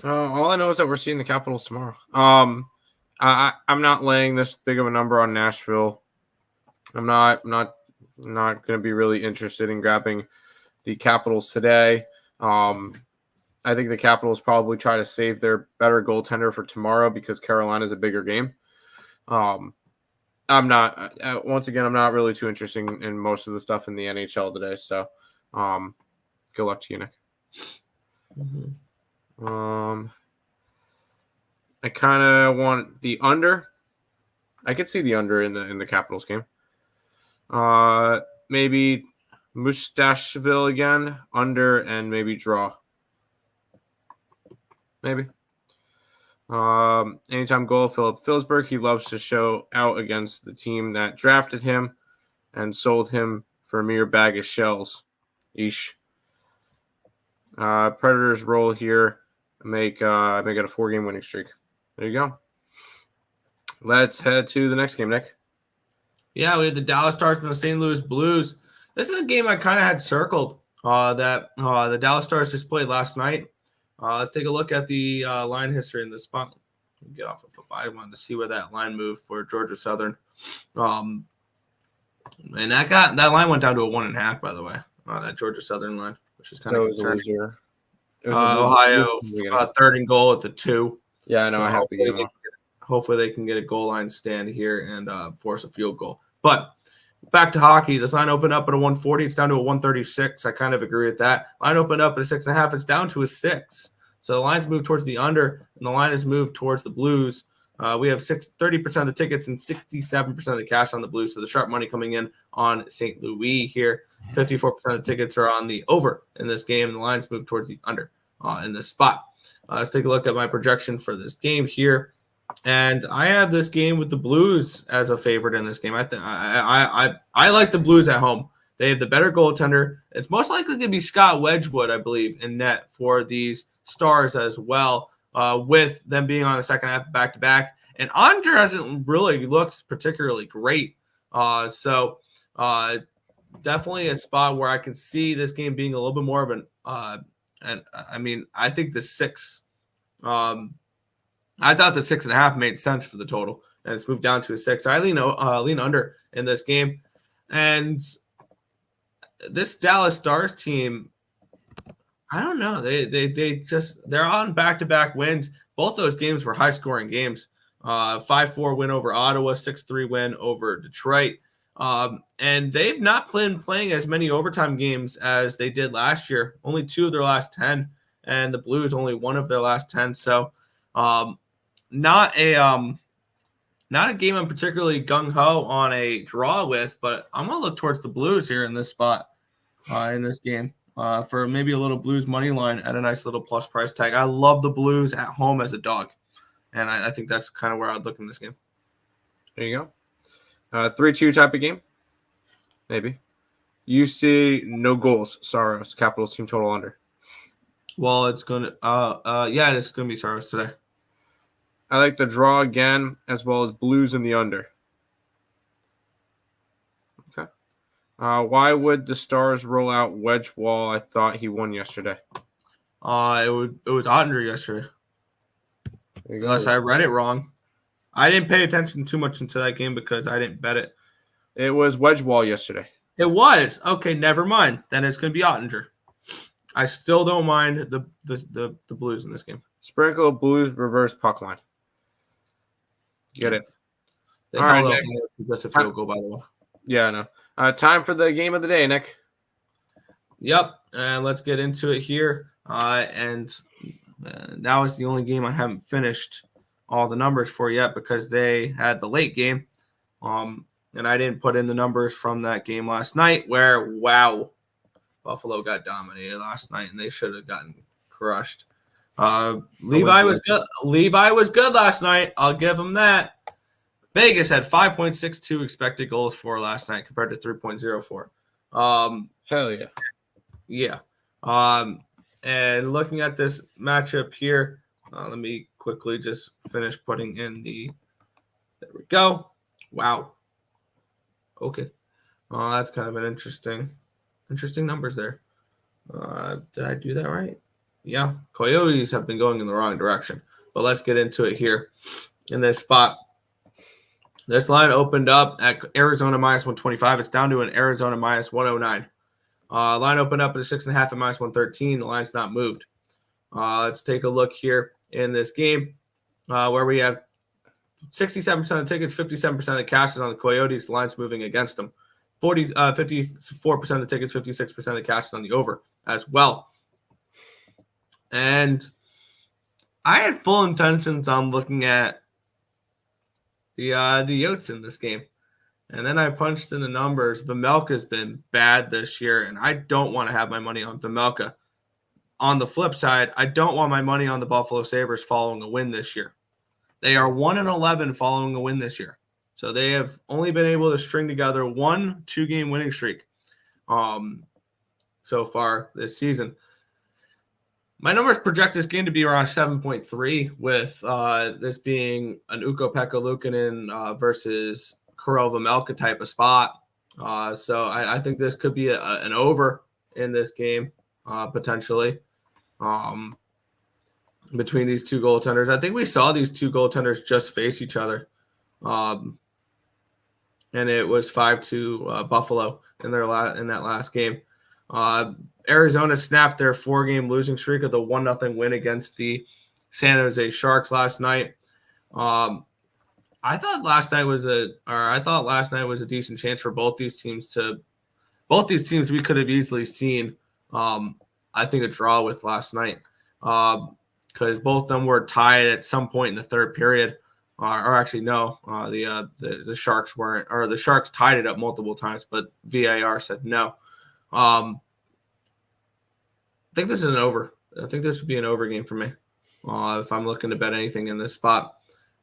S3: All I know is that we're seeing the Capitals tomorrow. I'm not laying this big of a number on Nashville. I'm not going to be really interested in grabbing the Capitals today. I think the Capitals probably try to save their better goaltender for tomorrow because Carolina's a bigger game. I'm not really too interested in most of the stuff in the NHL today. So, good luck to you, Nick.
S2: Mm-hmm.
S3: I kind of want the under. I could see the under in the Capitals game. Maybe Mustacheville again, under, and maybe draw. Maybe. Anytime goal, Philip Forsberg. He loves to show out against the team that drafted him and sold him for a mere bag of shells. Eesh. Predators roll here. Make it a 4-game winning streak. There you go. Let's head to the next game, Nick.
S2: Yeah, we had the Dallas Stars and the St. Louis Blues. This is a game I kind of had circled that the Dallas Stars just played last night. Let's take a look at the line history in this spot. Get off of football. I wanted to see where that line moved for Georgia Southern. And that line went down to a 1.5, by the way. That Georgia Southern line, which is kind of concerning. Ohio, third and goal at the 2.
S3: Yeah, I know. I have the game.
S2: Hopefully they can get a goal line stand here and force a field goal. But back to hockey. This line opened up at a 140. It's down to a 136. I kind of agree with that. Line opened up at a 6.5. It's down to a 6. So the line's moved towards the under, and the line has moved towards the Blues. We have 30% of the tickets and 67% of the cash on the Blues. So the sharp money coming in on St. Louis here. 54% of the tickets are on the over in this game. The line's moved towards the under in this spot. Let's take a look at my projection for this game here. And I have this game with the Blues as a favorite in this game. I like the Blues at home. They have the better goaltender. It's most likely going to be Scott Wedgwood, I believe, in net for these Stars as well, with them being on the second half back-to-back. And Andre hasn't really looked particularly great. So definitely a spot where I can see this game being a little bit more of an and I mean, I think the 6 I thought the 6.5 made sense for the total, and it's moved down to a 6. I lean under in this game, and this Dallas Stars team, I don't know. They're on back-to-back wins. Both those games were high-scoring games. 5-4 win over Ottawa, 6-3 win over Detroit, and they've not been playing as many overtime games as they did last year. Only 2 of their last 10, and the Blues only 1 of their last 10. So. Not a game I'm particularly gung-ho on a draw with, but I'm going to look towards the Blues here in this spot in this game for maybe a little Blues money line at a nice little plus price tag. I love the Blues at home as a dog, and I think that's kind of where I'd look in this game.
S3: There you go. 3-2 type of game, maybe. You see no goals. Saros, Capitals team total under.
S2: Well, it's going to it's going to be Saros today.
S3: I like the draw again, as well as Blues in the under. Okay. Why would the Stars roll out Wedgewall? I thought he won yesterday.
S2: It was Andre yesterday. Unless I read it wrong. I didn't pay attention too much into that game because I didn't bet it.
S3: It was Wedgewall yesterday.
S2: It was? Okay, never mind. Then it's going to be Ottinger. I still don't mind the Blues in this game.
S3: Sprinkle Blues reverse puck line. Get it.
S2: They held up just a field goal, by the way.
S3: Yeah, I know. Time for the game of the day, Nick.
S2: Yep, and let's get into it here. And now is the only game I haven't finished all the numbers for yet because they had the late game. And I didn't put in the numbers from that game last night where, wow, Buffalo got dominated last night and they should have gotten crushed. Levi was good. Levi was good last night. I'll give him that. Vegas had 5.62 expected goals for last night compared to 3.04.
S3: Hell yeah.
S2: Yeah. And looking at this matchup here, let me quickly just finish putting in the. There we go. Wow. Okay. That's kind of an interesting numbers there. Did I do that right? Yeah. Coyotes have been going in the wrong direction. But let's get into it here in this spot. This line opened up at Arizona minus 125. It's down to an Arizona minus 109. Line opened up at a 6.5 at minus 113. The line's not moved. Let's take a look here in this game where we have 67% of the tickets, 57% of the cash is on the Coyotes. The line's moving against them. 54% of the tickets, 56% of the cash is on the over as well. And I had full intentions on looking at the Yotes in this game. And then I punched in the numbers. Vejmelka's been bad this year, and I don't want to have my money on Vejmelka. On the flip side, I don't want my money on the Buffalo Sabres following a win this year. They are 1-11 following a win this year. So they have only been able to string together 1 2-game winning streak so far this season. My numbers project this game to be around 7.3 with this being an Ukko-Pekka Luukkonen versus Karel Vejmelka type of spot. So I think this could be an over in this game potentially between these two goaltenders. I think we saw these two goaltenders just face each other. And it was 5-2 Buffalo in that last game. Arizona snapped their 4-game losing streak of the 1-0 win against the San Jose Sharks last night. I thought last night was a decent chance for both these teams. We could have easily seen, I think, a draw with last night because both of them were tied at some point in the third period. Or actually, no, the Sharks weren't, or the Sharks tied it up multiple times, but VAR said no. I think this is an over. I think this would be an over game for me. If I'm looking to bet anything in this spot,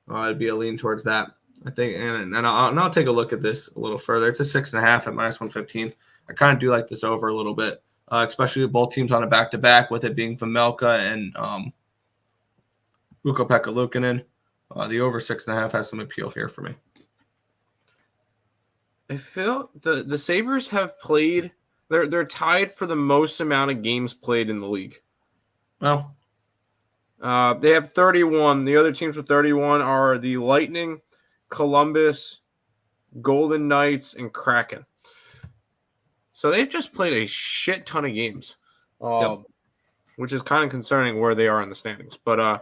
S2: it'd be a lean towards that. I think, and I'll take a look at this a little further. It's a 6.5 at minus 115. I kind of do like this over a little bit, especially with both teams on a back-to-back, with it being Vejmelka and Ukko-Pekka Luukkonen. The over 6.5 has some appeal here for me.
S3: I feel the Sabres have played. They're tied for the most amount of games played in the league.
S2: Well,
S3: they have 31. The other teams with 31 are the Lightning, Columbus, Golden Knights, and Kraken. So they've just played a shit ton of games, which is kind of concerning where they are in the standings. But I'm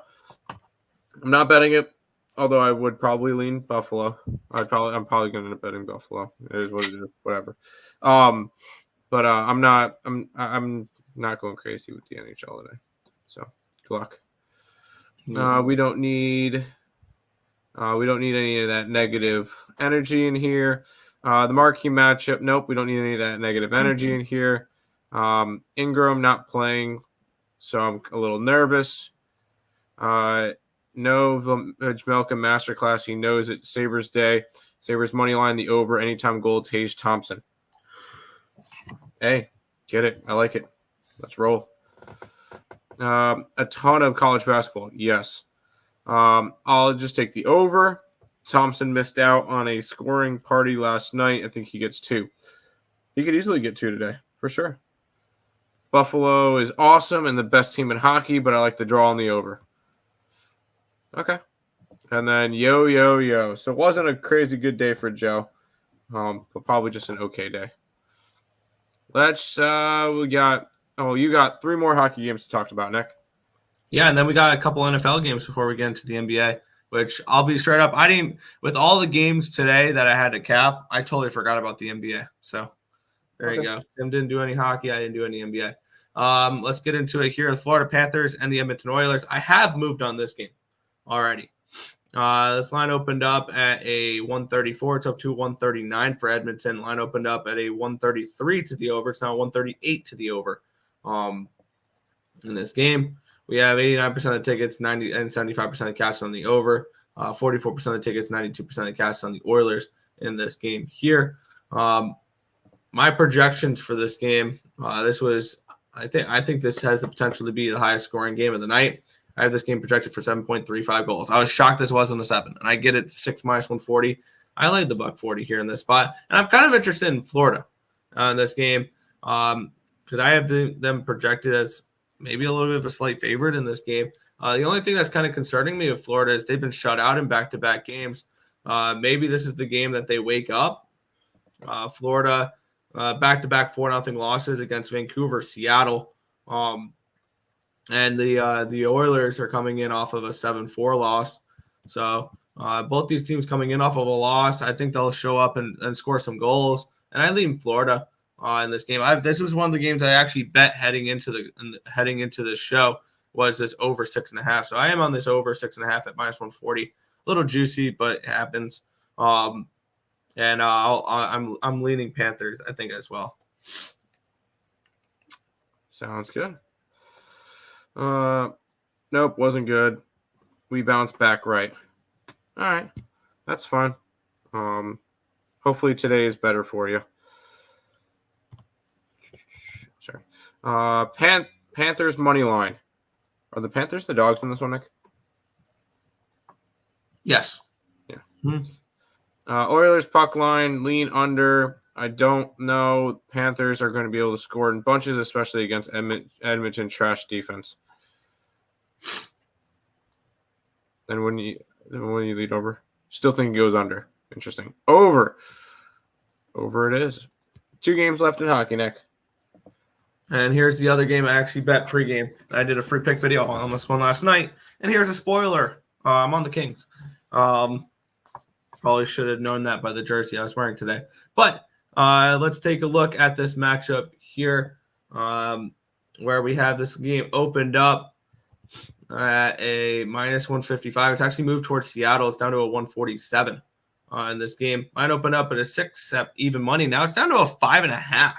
S3: not betting it, although I would probably lean Buffalo. I'm probably going to end up betting Buffalo. It is what it is, whatever. But I'm not going crazy with the NHL today. So good luck. We don't need any of that negative energy in here. The marquee matchup, nope, we don't need any of that negative energy in here. Ingram not playing, so I'm a little nervous. No Vejmelka masterclass. He knows it. Sabres day. Sabres money line, the over, anytime goal, Tage Thompson. Hey, get it. I like it. Let's roll. A ton of college basketball. Yes. I'll just take the over. Thompson missed out on a scoring party last night. I think he gets 2. He could easily get 2 today, for sure. Buffalo is awesome and the best team in hockey, but I like the draw on the over. Okay. And then yo. So it wasn't a crazy good day for Joe, but probably just an okay day. You got 3 more hockey games to talk about, Nick.
S2: Yeah, and then we got a couple NFL games before we get into the NBA. which I'll be straight up. I didn't, with all the games today that I had to cap, I totally forgot about the NBA. So there you go. Tim didn't do any hockey. I didn't do any NBA. Let's get into it here. The Florida Panthers and the Edmonton Oilers. I have moved on this game already. This line opened up at a 134. It's up to 139 for Edmonton. Line opened up at a 133 to the over. It's now 138 to the over. In this game, we have 89% of the tickets, 90 and 75% of the cash on the over. 44% of the tickets, 92% of the cash on the Oilers in this game here. My projections for this game, I think this has the potential to be the highest scoring game of the night. I have this game projected for 7.35 goals. I was shocked this wasn't a 7, and I get it 6 minus 140. I laid the $1.40 here in this spot, and I'm kind of interested in Florida in this game because I have them projected as maybe a little bit of a slight favorite in this game. The only thing that's kind of concerning me with Florida is they've been shut out in back-to-back games. Maybe this is the game that they wake up. Florida back-to-back 4-0 losses against Vancouver, Seattle. And the Oilers are coming in off of a 7-4 loss. So both these teams coming in off of a loss, I think they'll show up and score some goals. And I lean Florida in this game. This was one of the games I actually bet heading into the show was this over 6.5. So I am on this over 6.5 at minus 140. A little juicy, but it happens. I'm leaning Panthers, I think, as well.
S3: Sounds good. Nope, wasn't good. We bounced back right. All right, that's fine. Hopefully today is better for you. Sorry. Panthers money line. Are the Panthers the dogs in this one, Nick?
S2: Yes.
S3: Yeah. Oilers puck line, lean under. I don't know. Panthers are going to be able to score in bunches, especially against Edmonton trash defense. Then when you lead over, still think it goes under. Interesting. Over it is. 2 games left in hockey, Nick.
S2: And here's the other game I actually bet pregame. I did a free pick video on this one last night. And here's a spoiler. I'm on the Kings. Probably should have known that by the jersey I was wearing today. But let's take a look at this matchup here where we have this game opened up at a minus 155. It's actually moved towards Seattle. It's down to a 147 in this game. Line opened up at a 6 at even money. Now it's down to a 5.5.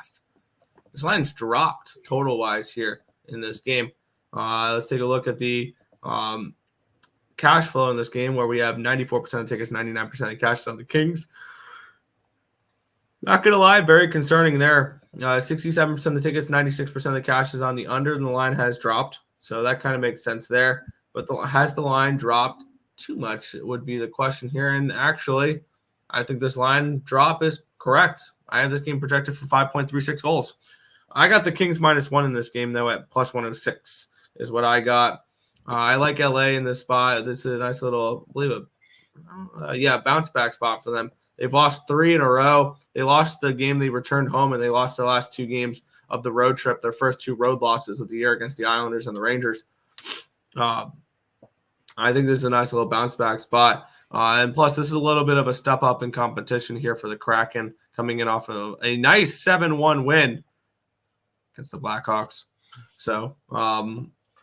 S2: This line's dropped total-wise here in this game. Let's take a look at the cash flow in this game where we have 94% of tickets, 99% of cash on the Kings. Not going to lie, very concerning there. 67% of the tickets, 96% of the cash is on the under, and the line has dropped. So that kind of makes sense there. But has the line dropped too much? It would be the question here. And actually, I think this line drop is correct. I have this game projected for 5.36 goals. I got the Kings -1 in this game, though, at plus 106 is what I got. I like LA in this spot. This is a nice little, I believe, bounce back spot for them. They've lost 3 in a row. They lost the game they returned home, and they lost their last 2 games of the road trip, their first 2 road losses of the year against the Islanders and the Rangers. I think this is a nice little bounce back spot. And plus, this is a little bit of a step up in competition here for the Kraken, coming in off of a nice 7-1 win against the Blackhawks. So,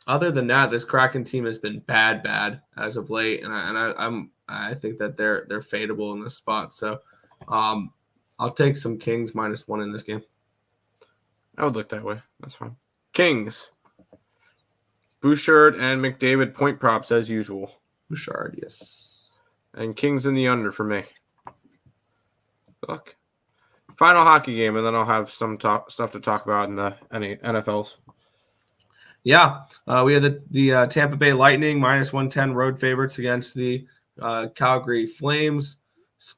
S2: other than that, this Kraken team has been bad as of late, and I think that they're fadeable in this spot. So, I'll take some Kings -1 in this game.
S3: I would look that way. That's fine. Kings. Bouchard and McDavid point props as usual.
S2: Bouchard, yes.
S3: And Kings in the under for me. Look. Final hockey game, and then I'll have some stuff to talk about in the NFLs.
S2: Yeah, we had the Tampa Bay Lightning -110 road favorites against the Calgary Flames.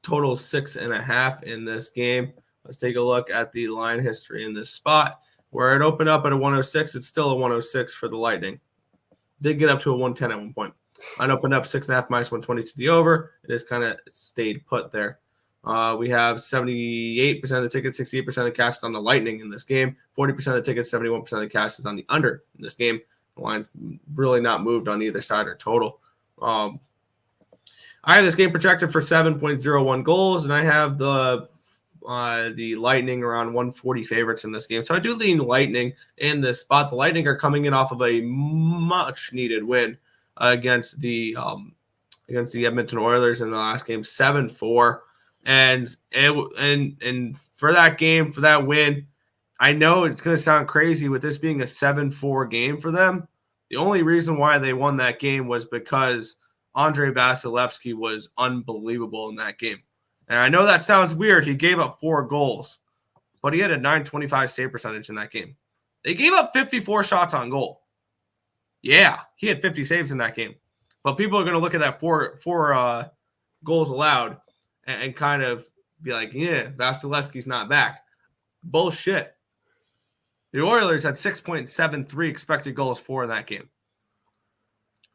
S2: Total 6.5 in this game. Let's take a look at the line history in this spot. Where it opened up at a 106, it's still a 106 for the Lightning. Did get up to a 110 at one point. Line opened up 6.5 -120 to the over. It has kind of stayed put there. We have 78% of the tickets, 68% of the cash is on the Lightning in this game. 40% of the tickets, 71% of the cash is on the under in this game. The line's really not moved on either side or total. I have this game projected for 7.01 goals, and I have the Lightning around 140 favorites in this game. So I do lean Lightning in this spot. The Lightning are coming in off of a much-needed win against the Edmonton Oilers in the last game, 7-4. And for that game, for that win, I know it's going to sound crazy with this being a 7-4 game for them. The only reason why they won that game was because Andrei Vasilevsky was unbelievable in that game. And I know that sounds weird. He gave up 4 goals, but he had a .925 save percentage in that game. They gave up 54 shots on goal. Yeah, he had 50 saves in that game. But people are going to look at that four goals allowed and kind of be like, yeah, Vasilevsky's not back. Bullshit. The Oilers had 6.73 expected goals for in that game.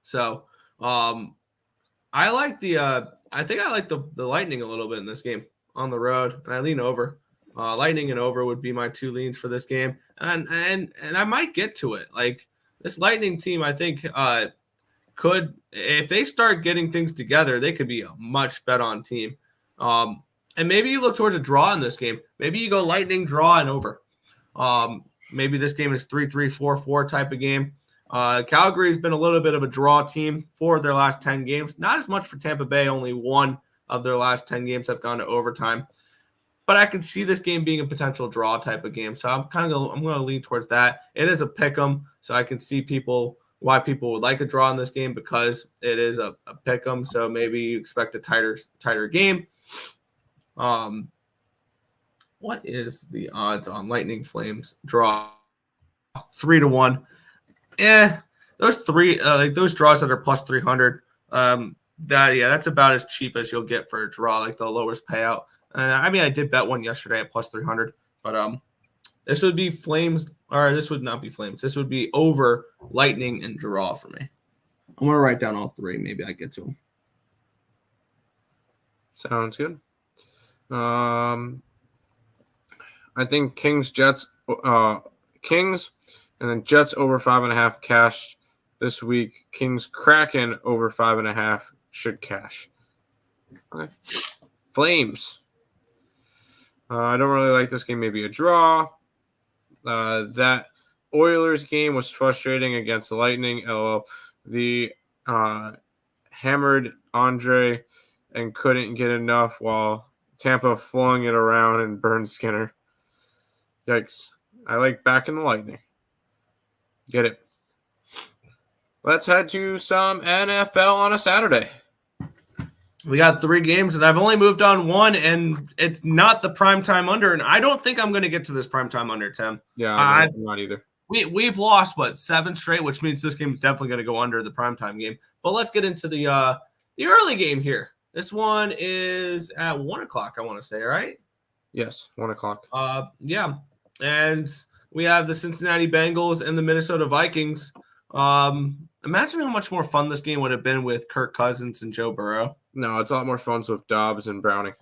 S2: So, I like I think I like the Lightning a little bit in this game on the road, and I lean over. Lightning and over would be my 2 leans for this game, and I might get to it. Like this Lightning team, I think could, if they start getting things together, they could be a much bet on team. And maybe you look towards a draw in this game. Maybe you go Lightning, draw, and over. Maybe this game is 3-3, 4-4 type of game. Calgary's been a little bit of a draw team for their last 10 games. Not as much for Tampa Bay. Only 1 of their last 10 games have gone to overtime. But I could see this game being a potential draw type of game. So I'm going to lean towards that. It is a pick 'em, so I can see why people would like a draw in this game because it is a pick 'em. So maybe you expect a tighter game. What is the odds on Lightning Flames draw? 3-1. Those those draws that are plus 300. That's about as cheap as you'll get for a draw, like the lowest payout. I mean, I did bet one yesterday at plus 300, but this would be Flames, or this would not be Flames. This would be over Lightning and draw for me. I'm gonna write down all 3. Maybe I get to them.
S3: Sounds good. I think Kings, Jets, Kings, and then Jets over 5.5 cash this week. Kings, Kraken over 5.5 should cash. Okay. Flames. I don't really like this game. Maybe a draw. That Oilers game was frustrating against the Lightning. The hammered Andre and couldn't get enough while Tampa flung it around and burned Skinner. Yikes. I like back in the Lightning. Get it. Let's head to some NFL on a Saturday.
S2: We got 3 games, and I've only moved on 1, and it's not the primetime under, and I don't think I'm going to get to this primetime under, Tim.
S3: Yeah, I'm not either.
S2: We've lost, 7 straight, which means this game is definitely going to go under the primetime game. But let's get into the early game here. This one is at 1 o'clock, I want to say, right?
S3: Yes, 1 o'clock.
S2: Yeah. And we have the Cincinnati Bengals and the Minnesota Vikings. Imagine how much more fun this game would have been with Kirk Cousins and Joe Burrow.
S3: No, it's a lot more fun with Dobbs and Browning.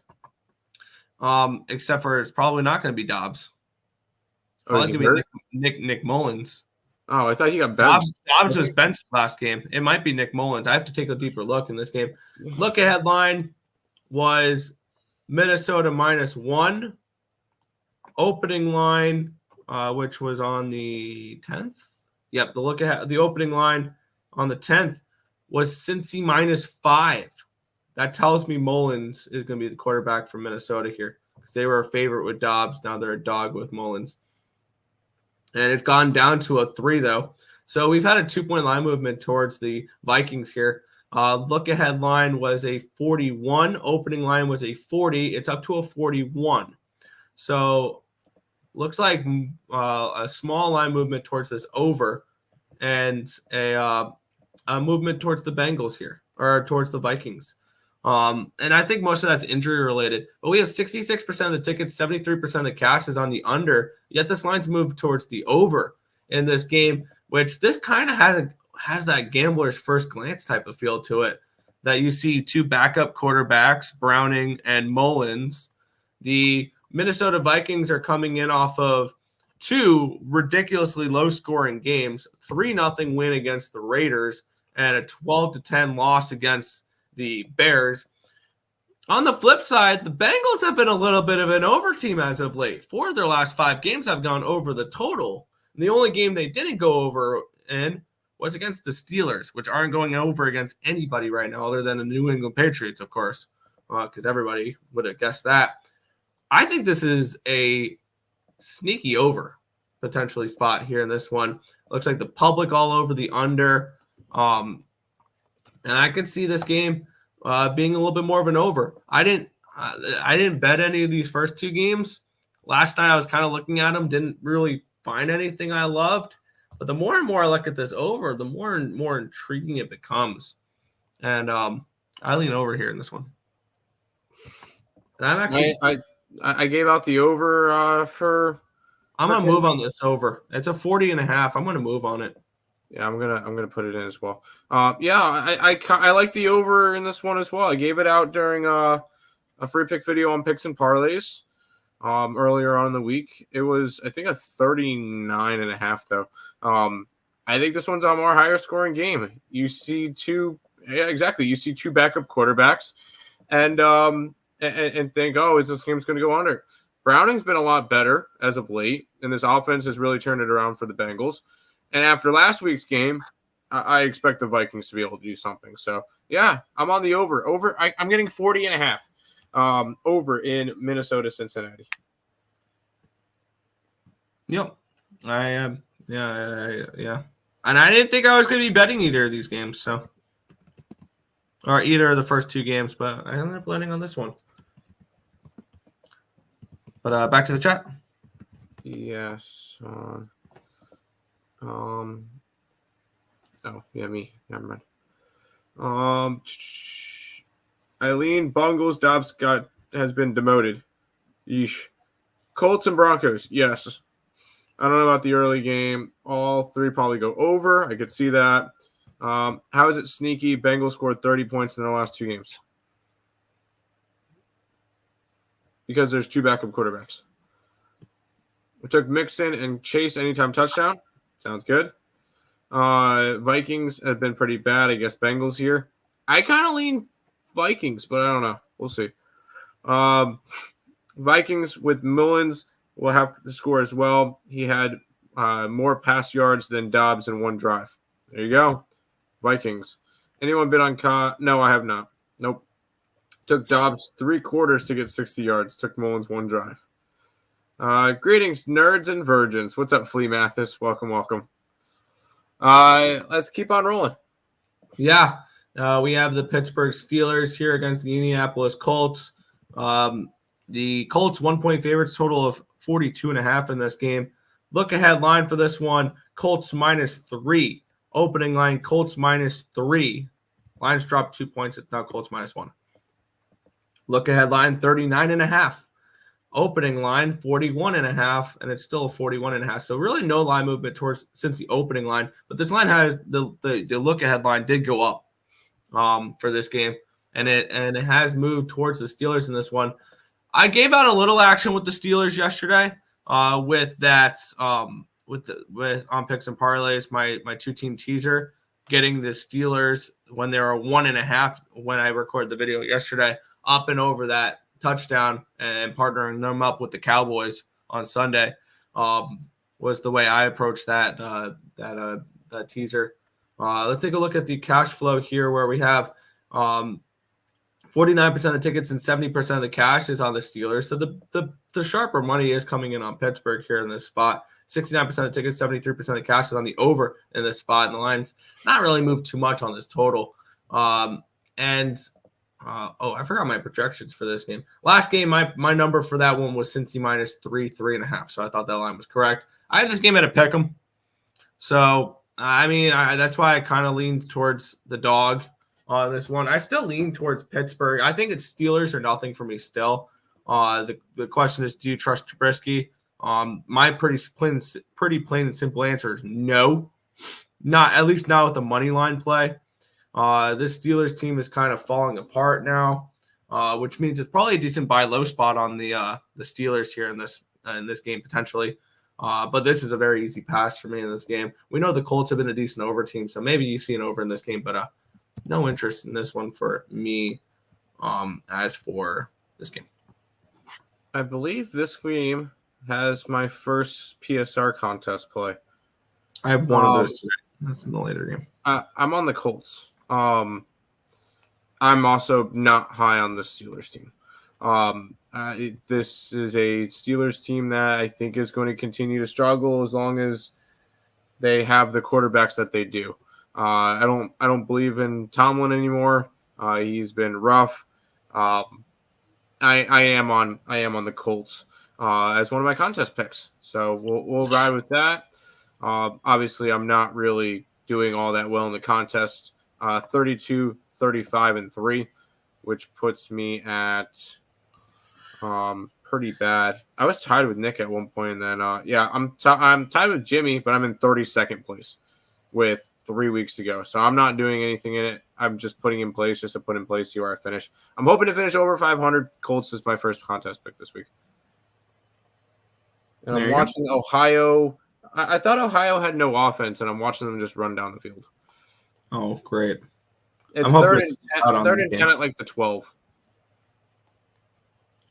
S2: Except for it's probably not going to be Dobbs. It's probably going to be Nick Mullins.
S3: Oh, I thought he got benched.
S2: Dobbs was benched last game. It might be Nick Mullins. I have to take a deeper look in this game. Look ahead line was Minnesota -1. Opening line, which was on the 10th. Yep, the opening line on the 10th was Cincy -5. That tells me Mullins is going to be the quarterback for Minnesota here because they were a favorite with Dobbs. Now they're a dog with Mullins. And it's gone down to a 3, though. So we've had a 2-point line movement towards the Vikings here. Look ahead line was a 41. Opening line was a 40. It's up to a 41. So looks like a small line movement towards this over and a movement towards the Bengals here or towards the Vikings. And I think most of that's injury related. But we have 66% of the tickets, 73% of the cash is on the under. Yet this line's moved towards the over in this game, which this kind of has that gambler's first glance type of feel to it. That you see 2 backup quarterbacks, Browning and Mullins. The Minnesota Vikings are coming in off of 2 ridiculously low-scoring games, 3-0 win against the Raiders, and a 12-10 loss against the Bears. On the flip side, the Bengals have been a little bit of an over team as of late. 4 of their last 5 games have gone over the total. And the only game they didn't go over in was against the Steelers, which aren't going over against anybody right now other than the New England Patriots, of course, because everybody would have guessed that. I think this is a sneaky over potentially spot here in this one. Looks like the public all over the under. And I could see this game being a little bit more of an over. I didn't bet any of these first 2 games. Last night I was kind of looking at them, didn't really find anything I loved. But the more and more I look at this over, the more and more intriguing it becomes. And I lean over here in this one. And I'm actually
S3: I gave out the over for.
S2: I'm gonna move on this over. It's a 40.5. I'm gonna move on it.
S3: Yeah, I'm gonna put it in as well. I like the over in this one as well. I gave it out during a free pick video on picks and parlays earlier on in the week. It was, I think, a 39.5 though. I think this one's a more higher scoring game. You see two backup quarterbacks, and think, oh, this game's going to go under. Browning's been a lot better as of late, and this offense has really turned it around for the Bengals. And after last week's game, I expect the Vikings to be able to do something. So, yeah, I'm on the over. I'm getting 40.5 over in Minnesota, Cincinnati.
S2: Yep. I am. Yeah. And I didn't think I was going to be betting either of these games, or either of the first 2 games, but I ended up landing on this one. But back to the chat.
S3: Yes. Me. Never mind. Eileen Bungles Dobbs has been demoted. Yeesh. Colts and Broncos. Yes. I don't know about the early game. All 3 probably go over. I could see that. How is it sneaky? Bengals scored 30 points in their last 2 games. Because there's 2 backup quarterbacks. We took Mixon and Chase anytime touchdown. Sounds good. Vikings have been pretty bad. I guess Bengals here. I kind of lean Vikings, but I don't know. We'll see. Vikings with Mullins will have to score as well. He had more pass yards than Dobbs in 1 drive. There you go. Vikings. Anyone bid on No, I have not. Nope. Took Dobbs 3 quarters to get 60 yards. Took Mullins 1 drive. Greetings, nerds and virgins. What's up, Flea Mathis? Welcome. Let's keep on rolling.
S2: Yeah. We have the Pittsburgh Steelers here against the Indianapolis Colts. The Colts 1-point favorites, total of 42.5 in this game. Look ahead line for this one, Colts -3. Opening line, Colts -3. Lines dropped 2 points. It's now Colts -1. Look ahead line 39.5. Opening line 41.5, and it's still a 41.5. So really no line movement since the opening line. But this line has the look ahead line did go up for this game, and it has moved towards the Steelers in this one. I gave out a little action with the Steelers yesterday with that with on picks and parlays, my 2-team teaser, getting the Steelers when they were 1.5 when I recorded the video yesterday, up and over that touchdown, and partnering them up with the Cowboys on Sunday was the way I approached that teaser. Let's take a look at the cash flow here, where we have 49% of the tickets and 70% of the cash is on the Steelers. So the sharper money is coming in on Pittsburgh here in this spot. 69% of the tickets, 73% of the cash is on the over in this spot. And the line's not really moved too much on this total. I forgot my projections for this game. Last game, my number for that one was Cincy -3.5. So I thought that line was correct. I have this game at a pick'em. So, that's why I kind of leaned towards the dog on this one. I still lean towards Pittsburgh. I think it's Steelers or nothing for me still. The question is, do you trust Trubisky? My pretty plain and simple answer is no. Not, at least not with the money line play. This Steelers team is kind of falling apart now, which means it's probably a decent buy low spot on the Steelers here in this game potentially. But this is a very easy pass for me in this game. We know the Colts have been a decent over team, so maybe you see an over in this game, but no interest in this one for me. As for this game,
S3: I believe this game has my first PSR contest play.
S2: I have one of those today. That's in the later game.
S3: I'm on the Colts. I'm also not high on the Steelers team. This is a Steelers team that I think is going to continue to struggle as long as they have the quarterbacks that they do. I don't believe in Tomlin anymore. He's been rough. I am on the Colts as one of my contest picks. So we'll ride with that. Obviously, I'm not really doing all that well in the contest. 32, 35, and 3, which puts me at pretty bad. I was tied with Nick at one point, and then I'm tied with Jimmy, but I'm in 32nd place with 3 weeks to go. So I'm not doing anything in it. I'm just putting in place just to put in place, see where I finish. I'm hoping to finish over 500. Colts is my first contest pick this week. And I'm watching Ohio. I thought Ohio had no offense, and I'm watching them just run down the field.
S2: Oh, great.
S3: It's third and 10 at like the 12.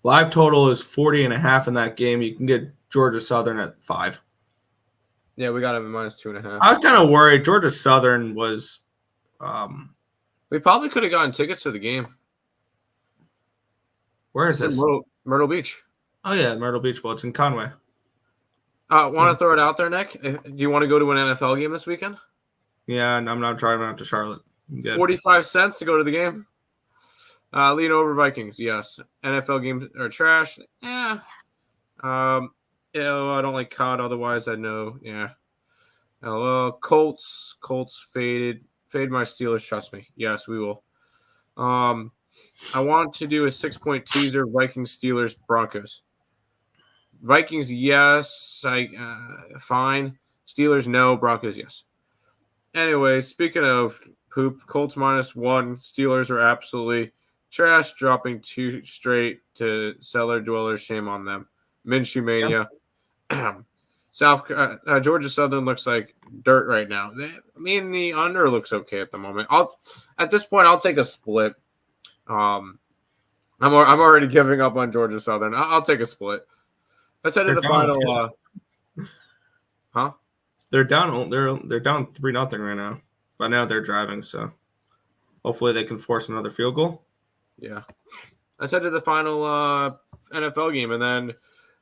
S2: Live total is 40.5 in that game. You can get Georgia Southern at 5.
S3: Yeah, we got him at -2.5.
S2: I was kind of worried. Georgia Southern was.
S3: We probably could have gotten tickets to the game.
S2: Where is this?
S3: Myrtle Beach.
S2: Oh, yeah, Myrtle Beach. Well, it's in Conway.
S3: Want to throw it out there, Nick? Do you want to go to an NFL game this weekend?
S2: Yeah, and I'm not driving out to Charlotte.
S3: 45 cents to go to the game. Lean over Vikings, yes. NFL games are trash. Yeah. I don't like COD. Otherwise, I know. Yeah. Colts faded. Fade my Steelers. Trust me. Yes, we will. I want to do a 6-point teaser. Vikings, Steelers, Broncos. Vikings, yes. Fine. Steelers, no. Broncos, yes. Anyway, speaking of poop, Colts -1. Steelers are absolutely trash, dropping 2 straight to cellar dwellers. Shame on them. Minshew mania. Georgia Southern looks like dirt right now. The under looks okay at the moment. At this point, I'll take a split. I'm already giving up on Georgia Southern. I'll take a split. Let's head to the final.
S2: They're down 3-0 right now. But now they're driving, so hopefully they can force another field goal.
S3: Yeah. Let's head to the final NFL game, and then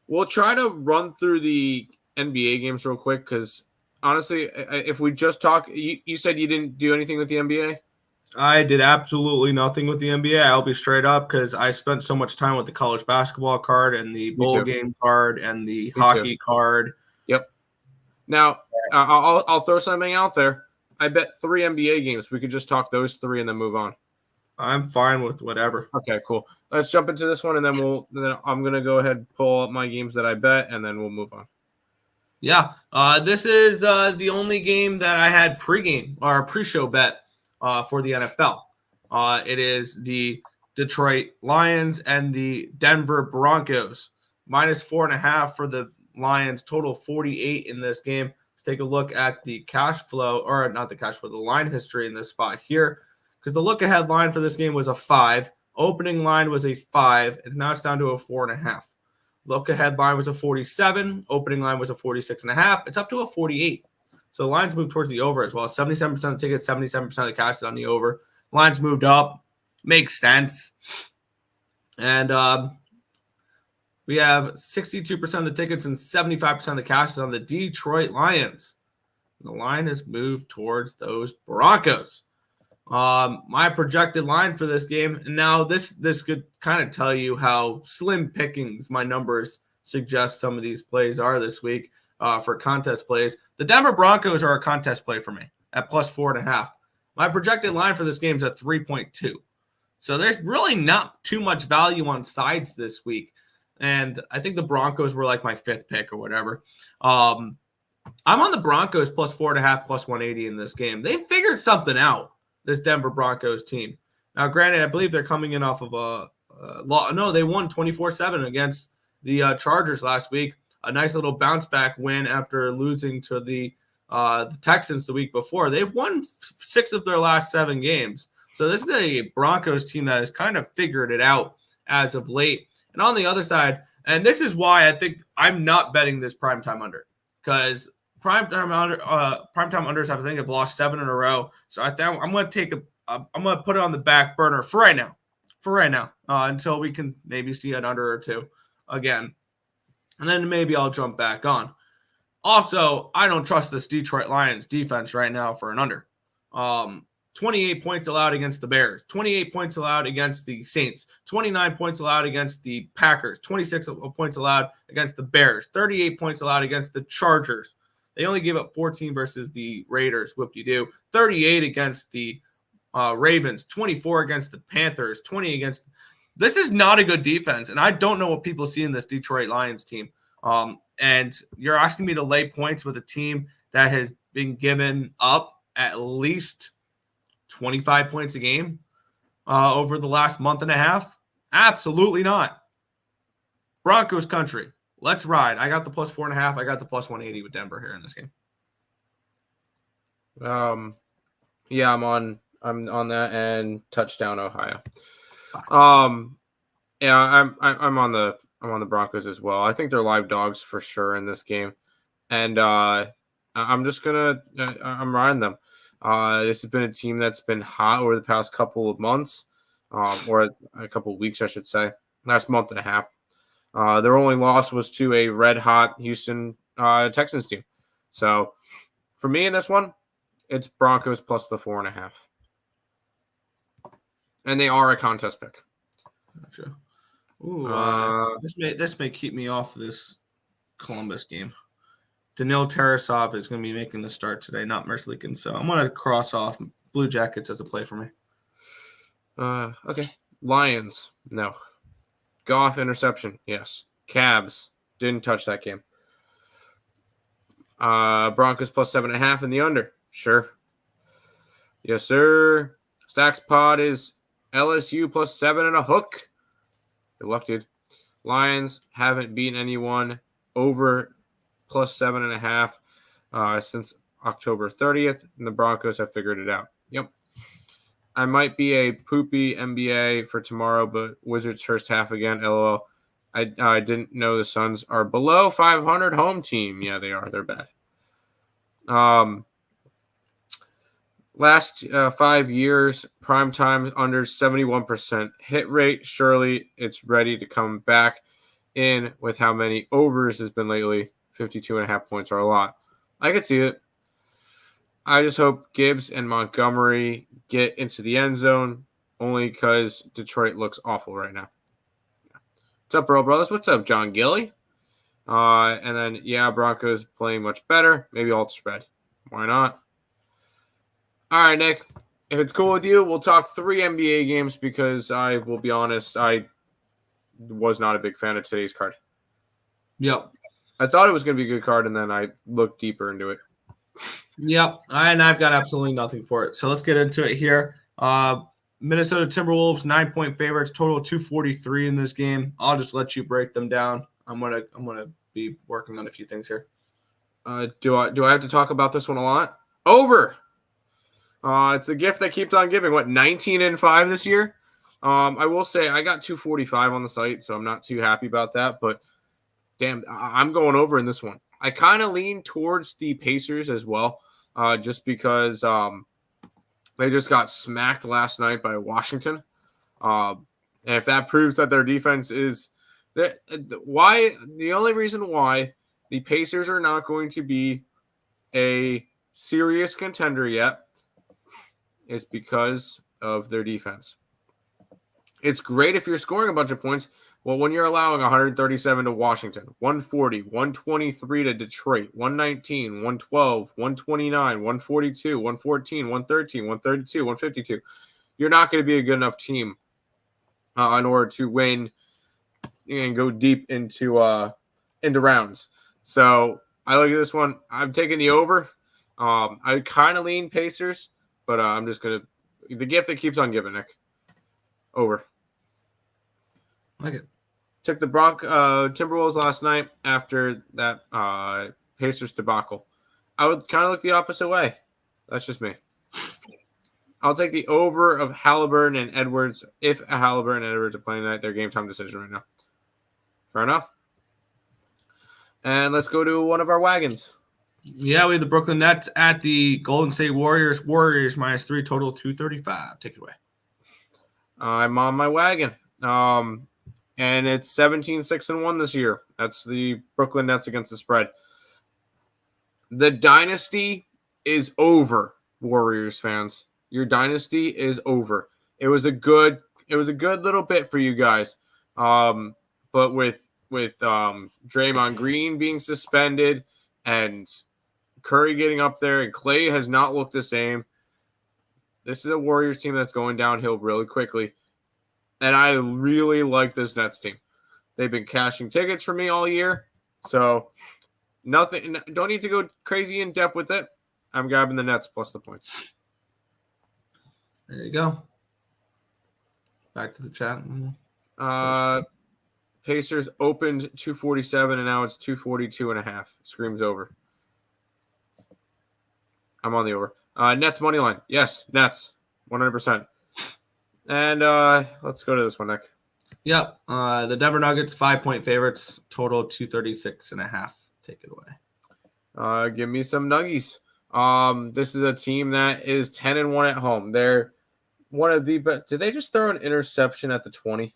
S3: we'll try to run through the NBA games real quick because, honestly, if we just talk – you said you didn't do anything with the NBA?
S2: I did absolutely nothing with the NBA. I'll be straight up because I spent so much time with the college basketball card and the bowl game card and the hockey card.
S3: Yep. Now, I'll throw something out there. I bet 3 NBA games. We could just talk those 3 and then move on.
S2: I'm fine with whatever.
S3: Okay, cool. Let's jump into this one, and then I'm gonna go ahead and pull up my games that I bet, and then we'll move on.
S2: Yeah, this is the only game that I had pregame or pre-show bet for the NFL. It is the Detroit Lions and the Denver Broncos. -4.5 for the Lions. Total 48 in this game. Take a look at the cash flow, or not the cash flow, the line history in this spot here, because the look-ahead line for this game was a 5. Opening line was a 5, and now it's down to a 4.5. Look-ahead line was a 47. Opening line was a 46.5. It's up to a 48. So the lines moved towards the over as well. 77% of the tickets, 77% of the cash is on the over. Lines moved up. Makes sense. And we have 62% of the tickets and 75% of the cash is on the Detroit Lions. The line has moved towards those Broncos. My projected line for this game, and now this could kind of tell you how slim pickings my numbers suggest some of these plays are this week for contest plays. The Denver Broncos are a contest play for me at +4.5. My projected line for this game is at 3.2. So there's really not too much value on sides this week. And I think the Broncos were like my 5th pick or whatever. I'm on the Broncos +4.5, +180 in this game. They figured something out, this Denver Broncos team. Now, granted, I believe they're coming in off of they won 24-7 against the Chargers last week. A nice little bounce back win after losing to the Texans the week before. They've won 6 of their last 7 games. So this is a Broncos team that has kind of figured it out as of late. And on the other side, and this is why I think I'm not betting this primetime under, because primetime unders have lost 7 in a row. So I think I'm going to put it on the back burner for right now, until we can maybe see an under or two again, and then maybe I'll jump back on. Also, I don't trust this Detroit Lions defense right now for an under. 28 points allowed against the Bears, 28 points allowed against the Saints, 29 points allowed against the Packers, 26 points allowed against the Bears, 38 points allowed against the Chargers. They only gave up 14 versus the Raiders, whoop-de-doo, 38 against the Ravens, 24 against the Panthers, 20 against – this is not a good defense, and I don't know what people see in this Detroit Lions team. And you're asking me to lay points with a team that has been given up at least – 25 points a game over the last month and a half? Absolutely not. Broncos country. Let's ride. I got the plus 4.5. I got the plus 180 with Denver here in this game.
S3: Yeah, I'm on that, and touchdown Ohio. Yeah, I'm on the Broncos as well. I think they're live dogs for sure in this game, and I'm riding them. This has been a team that's been hot over the past couple of months, or a couple of weeks, I should say, last month and a half. Their only loss was to a red-hot Houston Texans team. So, for me in this one, it's Broncos plus the 4.5. And they are a contest pick.
S2: Gotcha. Ooh, this may keep me off this Columbus game. Daniil Tarasov is going to be making the start today, not Merzlikins. So I'm going to cross off Blue Jackets as a play for me.
S3: Okay. Lions, no. Goff interception, yes. Cavs, didn't touch that game. Broncos plus 7.5 in the under, sure. Yes, sir. Stacks pod is LSU plus 7 and a hook. Good luck, dude. Lions haven't beaten anyone over plus 7.5 since October 30th, and the Broncos have figured it out. Yep. I might be a poopy NBA for tomorrow, but Wizards first half again, LOL. I didn't know the Suns are below 500 home team. Yeah, they are. They're bad. Last 5 years, primetime under 71% hit rate. Surely it's ready to come back in with how many overs has been lately. 52.5 points are a lot. I could see it. I just hope Gibbs and Montgomery get into the end zone, only because Detroit looks awful right now. What's up, Earle Brothers? What's up, John Gilly? And then, Broncos playing much better. Maybe alt spread. Why not? All right, Nick. If it's cool with you, we'll talk 3 NBA games because I will be honest, I was not a big fan of today's card.
S2: Yep.
S3: I thought it was going to be a good card, and then I looked deeper into it.
S2: Yep, and I've got absolutely nothing for it. So let's get into it here. Minnesota Timberwolves 9-point favorites, total 243 in this game. I'll just let you break them down. I'm gonna be working on a few things here.
S3: Do I have to talk about this one a lot? Over. It's a gift that keeps on giving. 19-5 this year? I will say I got 245 on the site, so I'm not too happy about that. But damn, I'm going over in this one. I kind of lean towards the Pacers as well, just because they just got smacked last night by Washington. And if that proves that their defense is the only reason why the Pacers are not going to be a serious contender yet is because of their defense. It's great if you're scoring a bunch of points. Well, when you're allowing 137 to Washington, 140, 123 to Detroit, 119, 112, 129, 142, 114, 113, 132, 152, you're not going to be a good enough team in order to win and go deep into rounds. So I look at this one. I'm taking the over. I kind of lean Pacers, but I'm just going to – the gift that keeps on giving, Nick. Over.
S2: Like it.
S3: Took the Timberwolves last night after that Pacers debacle. I would kind of look the opposite way. That's just me. I'll take the over of Halliburton and Edwards. If Halliburton and Edwards are playing tonight, their game time decision right now. Fair enough. And let's go to one of our wagons.
S2: Yeah, we have the Brooklyn Nets at the Golden State Warriors. Warriors -3, total 235. Take it away.
S3: I'm on my wagon. And it's 17-6-1 this year. That's the Brooklyn Nets against the spread. The dynasty is over, Warriors fans. Your dynasty is over. It was a good little bit for you guys. But with Draymond Green being suspended and Curry getting up there and Clay has not looked the same. This is a Warriors team that's going downhill really quickly. And I really like this Nets team. They've been cashing tickets for me all year. So don't need to go crazy in depth with it. I'm grabbing the Nets plus the points.
S2: There you go. Back to the chat.
S3: Pacers opened 247 and now it's 242.5. Screams over. I'm on the over. Nets money line. Yes, Nets. 100%. And let's go to this one, Nick.
S2: Yep. The Denver Nuggets, 5-point favorites, total 236.5. Take it away.
S3: Give me some Nuggies. This is a team that is 10-1 at home. They're one of the best. Did they just throw an interception at the 20?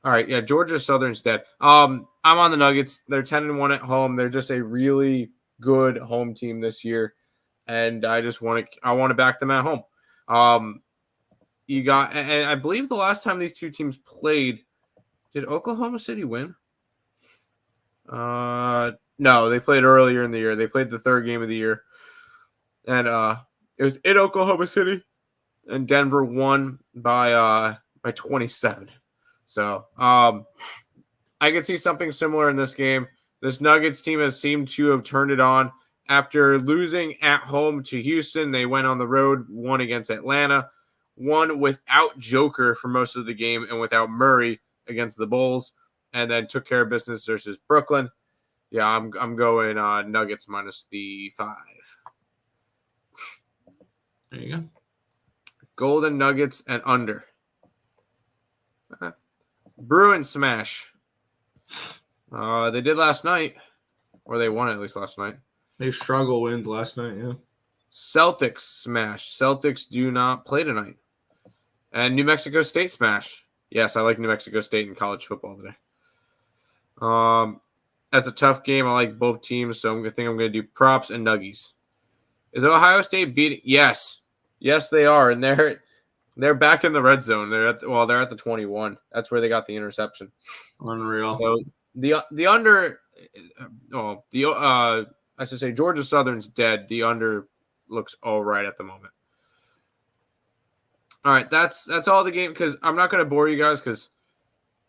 S3: All right, yeah, Georgia Southern's dead. I'm on the Nuggets. They're 10-1 at home. They're just a really good home team this year, and I want to back them at home. And I believe the last time these two teams played, did Oklahoma City win? No, they played earlier in the year. They played the third game of the year, and it was in Oklahoma City, and Denver won by 27. So I could see something similar in this game. This Nuggets team has seemed to have turned it on. After losing at home to Houston, they went on the road, won against Atlanta, won without Joker for most of the game and without Murray against the Bulls, and then took care of business versus Brooklyn. Yeah, I'm going Nuggets minus the 5.
S2: There you go.
S3: Golden Nuggets and under. Bruins smash. They did last night, or they won at least last night.
S2: They struggle wins last night, yeah.
S3: Celtics smash. Celtics do not play tonight. And New Mexico State smash. Yes, I like New Mexico State in college football today. That's a tough game. I like both teams, so I'm going to do props and Nuggies. Is Ohio State beating? Yes. Yes, they are, and they're back in the red zone. They're at the 21. That's where they got the interception.
S2: Unreal.
S3: So the under. I should say Georgia Southern's dead. The under looks all right at the moment. All right, that's all the game because I'm not going to bore you guys because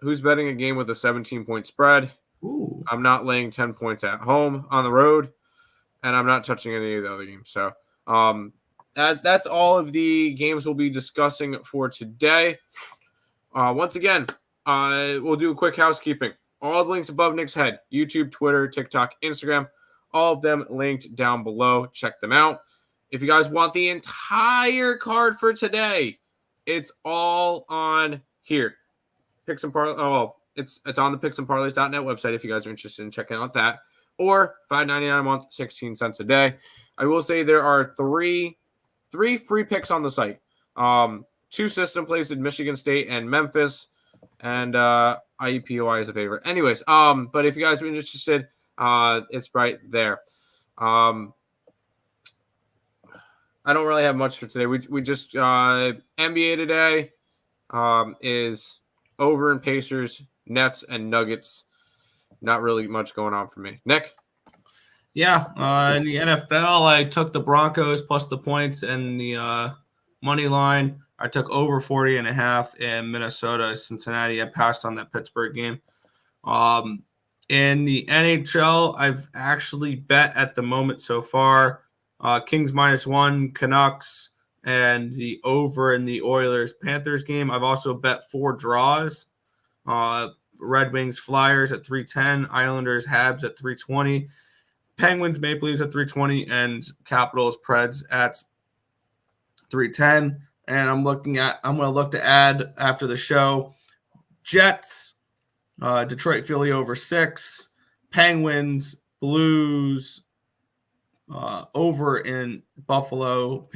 S3: who's betting a game with a 17-point spread?
S2: Ooh.
S3: I'm not laying 10 points at home on the road, and I'm not touching any of the other games. So that's all of the games we'll be discussing for today. Once again, we'll do a quick housekeeping. All the links above Nick's head, YouTube, Twitter, TikTok, Instagram, all of them linked down below. Check them out. If you guys want the entire card for today, it's all on here. Picks and Parleys. Oh, it's on the picksandparleys.net website if you guys are interested in checking out that. Or $5.99 a month, 16 cents a day. I will say there are three free picks on the site. 2 system plays in Michigan State and Memphis, and IUPUI is a favorite. Anyways, but if you guys are interested, it's right there. I don't really have much for today. We just NBA today is over in Pacers, Nets, and Nuggets. Not really much going on for me. Nick?
S2: Yeah, in the NFL, I took the Broncos plus the points and the money line. I took over 40.5 in Minnesota, Cincinnati. I passed on that Pittsburgh game. In the NHL, I've actually bet at the moment so far Kings -1, Canucks, and the over in the Oilers-Panthers game. I've also bet 4 draws. Red Wings Flyers at 310, Islanders Habs at 320, Penguins Maple Leafs at 320, and Capitals Preds at 310. And I'm going to look to add after the show Jets, Detroit, Philly over 6, Penguins, Blues, over in Buffalo,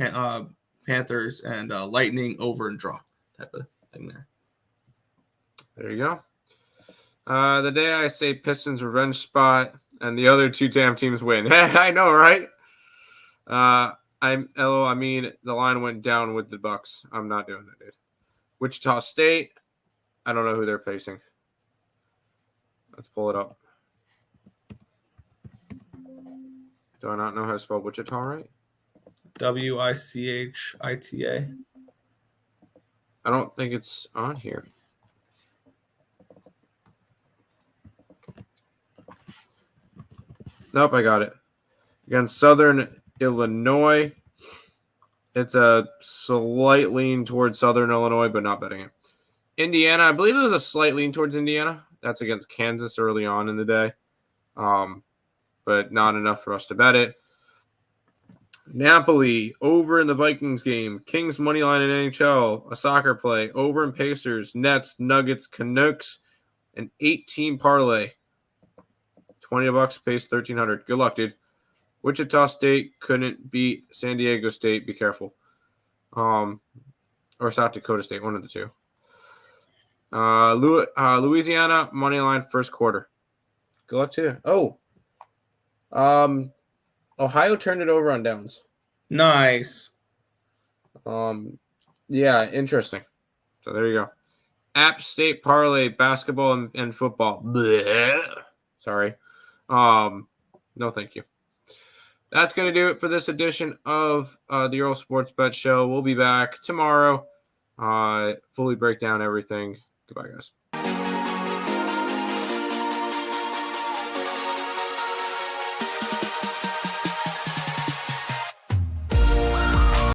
S2: Panthers, and Lightning over and draw type of thing there.
S3: There you go. The day I say Pistons revenge spot and the other two damn teams win. I know, right? I mean, the line went down with the Bucks. I'm not doing that, dude. Wichita State. I don't know who they're facing. Let's pull it up. Do I not know how to spell Wichita right?
S2: Wichita.
S3: I don't think it's on here. Nope, I got it. Against Southern Illinois. It's a slight lean towards Southern Illinois, but not betting it. Indiana, I believe it was a slight lean towards Indiana. That's against Kansas early on in the day. But not enough for us to bet it. Napoli, over in the Vikings game. Kings money line in NHL, a soccer play. Over in Pacers, Nets, Nuggets, Canucks, an 8-team parlay. $20 pays $1,300. Good luck, dude. Wichita State couldn't beat San Diego State. Be careful. Or South Dakota State, one of the two. Louisiana money line first quarter. Good luck too. Ohio turned it over on downs.
S2: Nice.
S3: Yeah, interesting. So there you go. App State parlay, basketball and football. Blech. Sorry. No, thank you. That's going to do it for this edition of the Earle Sports Bet Show. We'll be back tomorrow. Fully break down everything. Goodbye, guys.